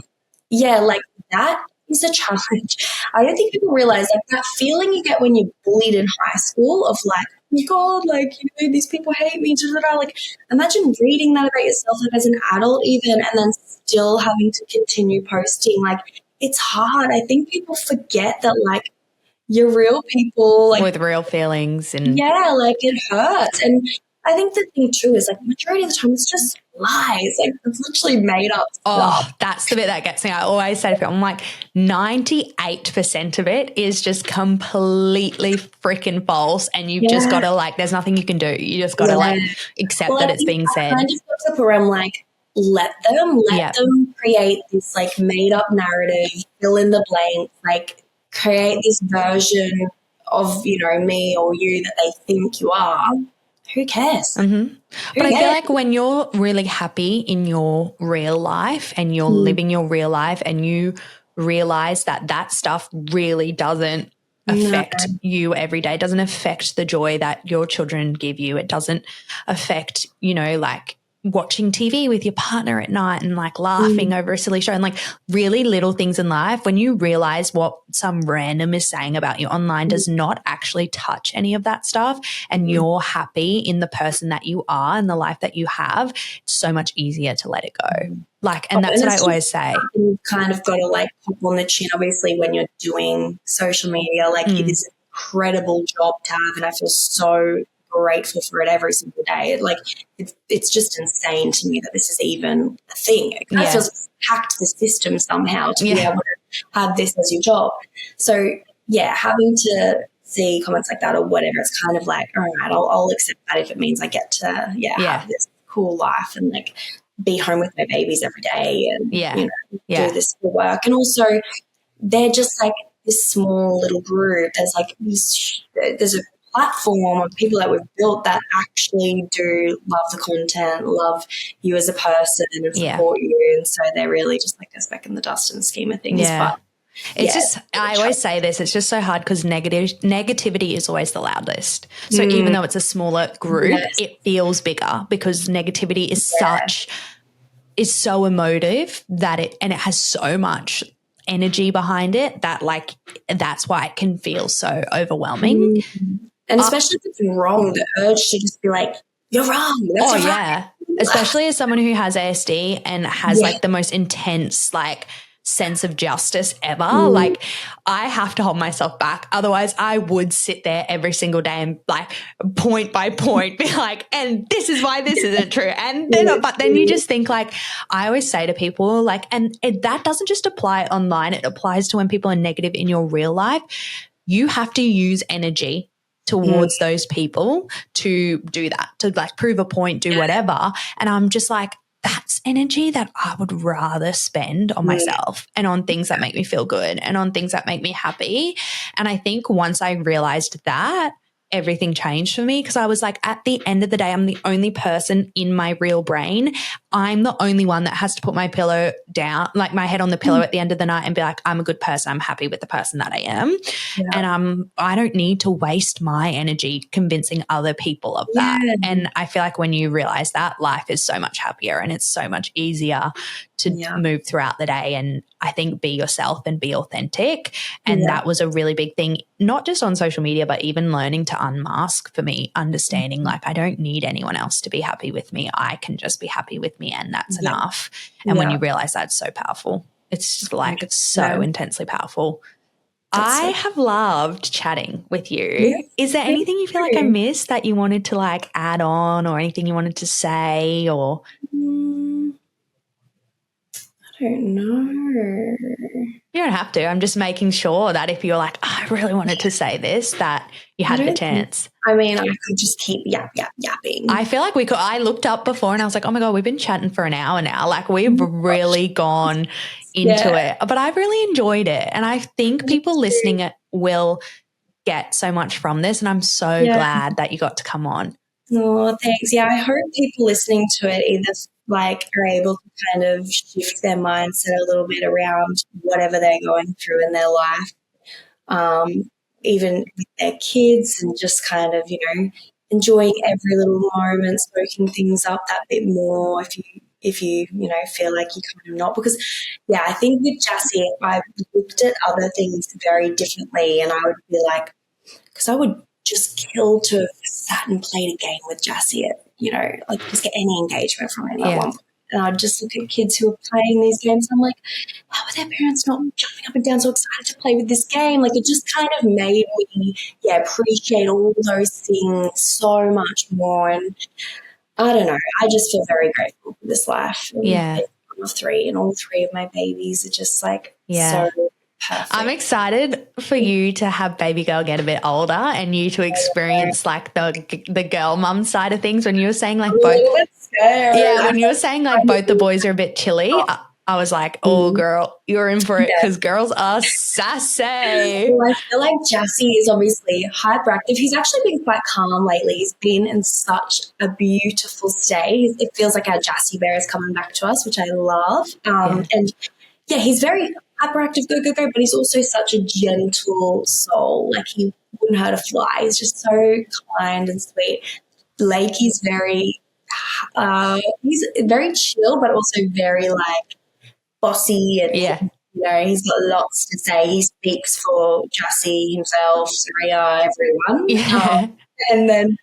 yeah, like that is a challenge. I don't think people realize like that feeling you get when you're bullied in high school of like, oh my God, like, you know, these people hate me, like imagine reading that about yourself like as an adult even, and then still having to continue posting. Like, it's hard. I think people forget that like you're real people, like with real feelings, and yeah, like it hurts. And I think the thing too is like majority of the time it's just lies. Like it's literally made up stuff. Oh, that's the bit that gets me. I always say to people, I'm like, 98% of it is just completely freaking false, and you've just got to like, there's nothing you can do. You just got to like accept that it's being said. I just look up where I'm like, let them create this like made up narrative, fill in the blanks, like create this version of, you know, me or you that they think you are. Who cares? Mm-hmm. But I feel like when you're really happy in your real life and you're living your real life and you realize that that stuff really doesn't affect you every day, it doesn't affect the joy that your children give you. It doesn't affect, you know, like watching TV with your partner at night and like laughing over a silly show and like really little things in life. When you realize what some random is saying about you online does not actually touch any of that stuff, and you're happy in the person that you are and the life that you have, it's so much easier to let it go. Like, and that's what I always say. You kind of got to like pop on the chin, obviously, when you're doing social media. Like it is an incredible job to have, and I feel so grateful for it every single day. Like it's just insane to me that this is even a thing. It kind of feels like it's hacked the system somehow to be able to have this as your job. So yeah, having to see comments like that or whatever, it's kind of like, all right, I'll accept that if it means I get to have this cool life and like be home with my babies every day and you know, do this for work. And also they're just like this small little group. There's a platform of people that we've built that actually do love the content, love you as a person and support you. And so they're really just like a speck in the dust in the scheme of things. But it's just, I always say this, it's just so hard because negativity is always the loudest. So even though it's a smaller group, it feels bigger because negativity is is so emotive that it has so much energy behind it that like, that's why it can feel so overwhelming. And especially if it's wrong, the urge to just be like, you're wrong. That's right. Especially as someone who has ASD and has like the most intense like sense of justice ever. Like I have to hold myself back. Otherwise I would sit there every single day and like point by point be like, and this is why this isn't true. And then, but then you just think like, I always say to people like, and that doesn't just apply online. It applies to when people are negative in your real life. You have to use energy towards those people to do that, to like prove a point, do whatever. And I'm just like, that's energy that I would rather spend on myself and on things that make me feel good and on things that make me happy. And I think once I realized that, everything changed for me because I was like, at the end of the day, I'm the only person in my real brain. I'm the only one that has to put my pillow down, like my head on the pillow at the end of the night and be like, I'm a good person. I'm happy with the person that I am. And I don't need to waste my energy convincing other people of that. And I feel like when you realize that, life is so much happier and it's so much easier to move throughout the day. And I think be yourself and be authentic. And that was a really big thing, not just on social media, but even learning to unmask for me, understanding like I don't need anyone else to be happy with me. I can just be happy with me and that's enough. And when you realize that's so powerful, it's just like it's so intensely powerful. I have loved chatting with you. Is there anything you feel like I missed that you wanted to like add on or anything you wanted to say or? I don't know. You don't have to. I'm just making sure that if you're like, oh, I really wanted to say this, that you had the chance. I mean, I could just keep yapping. I feel like we could. I looked up before and I was like, oh my God, we've been chatting for an hour now. Like we've really gone into it. But I've really enjoyed it. And I think people listening will get so much from this. And I'm so glad that you got to come on. Oh, thanks. Yeah, I hope people listening to it either like are able to kind of shift their mindset a little bit around whatever they're going through in their life, even with their kids, and just kind of, enjoying every little moment, soaking things up that bit more if you feel like you kind of not. Because I think with Jassy, I looked at other things very differently, and I would be like, because I would just kill to have sat and played a game with Jassy at, like just get any engagement from him at one point. And I'd just look at kids who are playing these games. I'm like, how are their parents not jumping up and down so excited to play with this game? Like, it just kind of made me, appreciate all those things so much more. And I don't know, I just feel very grateful for this life. And I'm of 3, and all 3 of my babies are just like so perfect. I'm excited for you to have baby girl get a bit older and you to experience like the girl mum side of things. When you were saying like both, when you were saying like both the boys are a bit chilly, I was like, oh girl, you're in for it, because girls are sassy. Well, I feel like Jassy is obviously hyperactive. He's actually been quite calm lately. He's been in such a beautiful state. It feels like our Jassy bear is coming back to us, which I love. And he's very hyperactive, go, but he's also such a gentle soul. Like, he wouldn't hurt a fly. He's just so kind and sweet. Blake is he's very chill, but also very like bossy, and he's got lots to say. He speaks for Jassy, himself, Saria, everyone. And then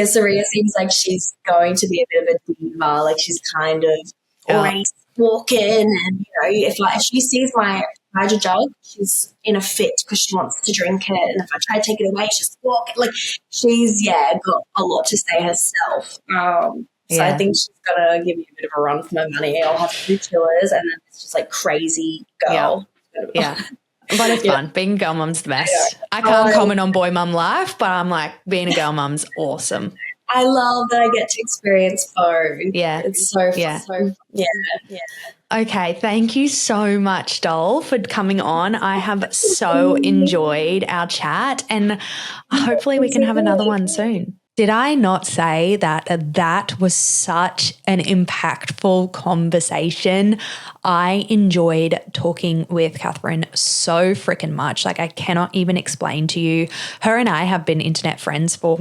Saria seems like she's going to be a bit of a diva. Like, she's kind of already walking, and if she sees my Niger jug, she's in a fit because she wants to drink it, and if I try to take it away, she's walking. Like, she's got a lot to say herself. So I think she's gonna give me a bit of a run for my money. I'll have 2 chillers, and then it's just like crazy girl. But it's fun. Being a girl mum's the best. I can't comment on boy mum life, but I'm like, being a girl mum's awesome. I love that I get to experience both. It's so fun. Yeah. Okay, thank you so much, Doll, for coming on. I have so enjoyed our chat, and hopefully we can have another one soon. Did I not say that that was such an impactful conversation? I enjoyed talking with Kathryn so freaking much. Like, I cannot even explain to you. Her and I have been internet friends for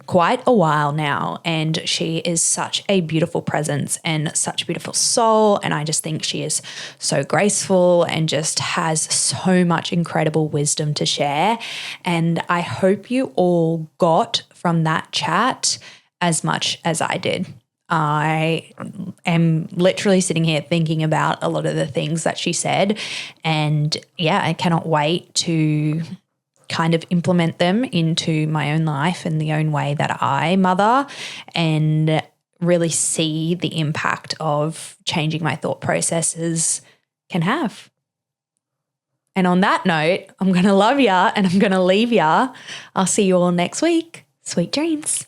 quite a while now, and she is such a beautiful presence and such a beautiful soul. And I just think she is so graceful and just has so much incredible wisdom to share. And I hope you all got from that chat as much as I did. I am literally sitting here thinking about a lot of the things that she said, and I cannot wait to kind of implement them into my own life in the own way that I mother, and really see the impact of changing my thought processes can have. And on that note, I'm going to love ya and I'm going to leave ya. I'll see you all next week. Sweet dreams.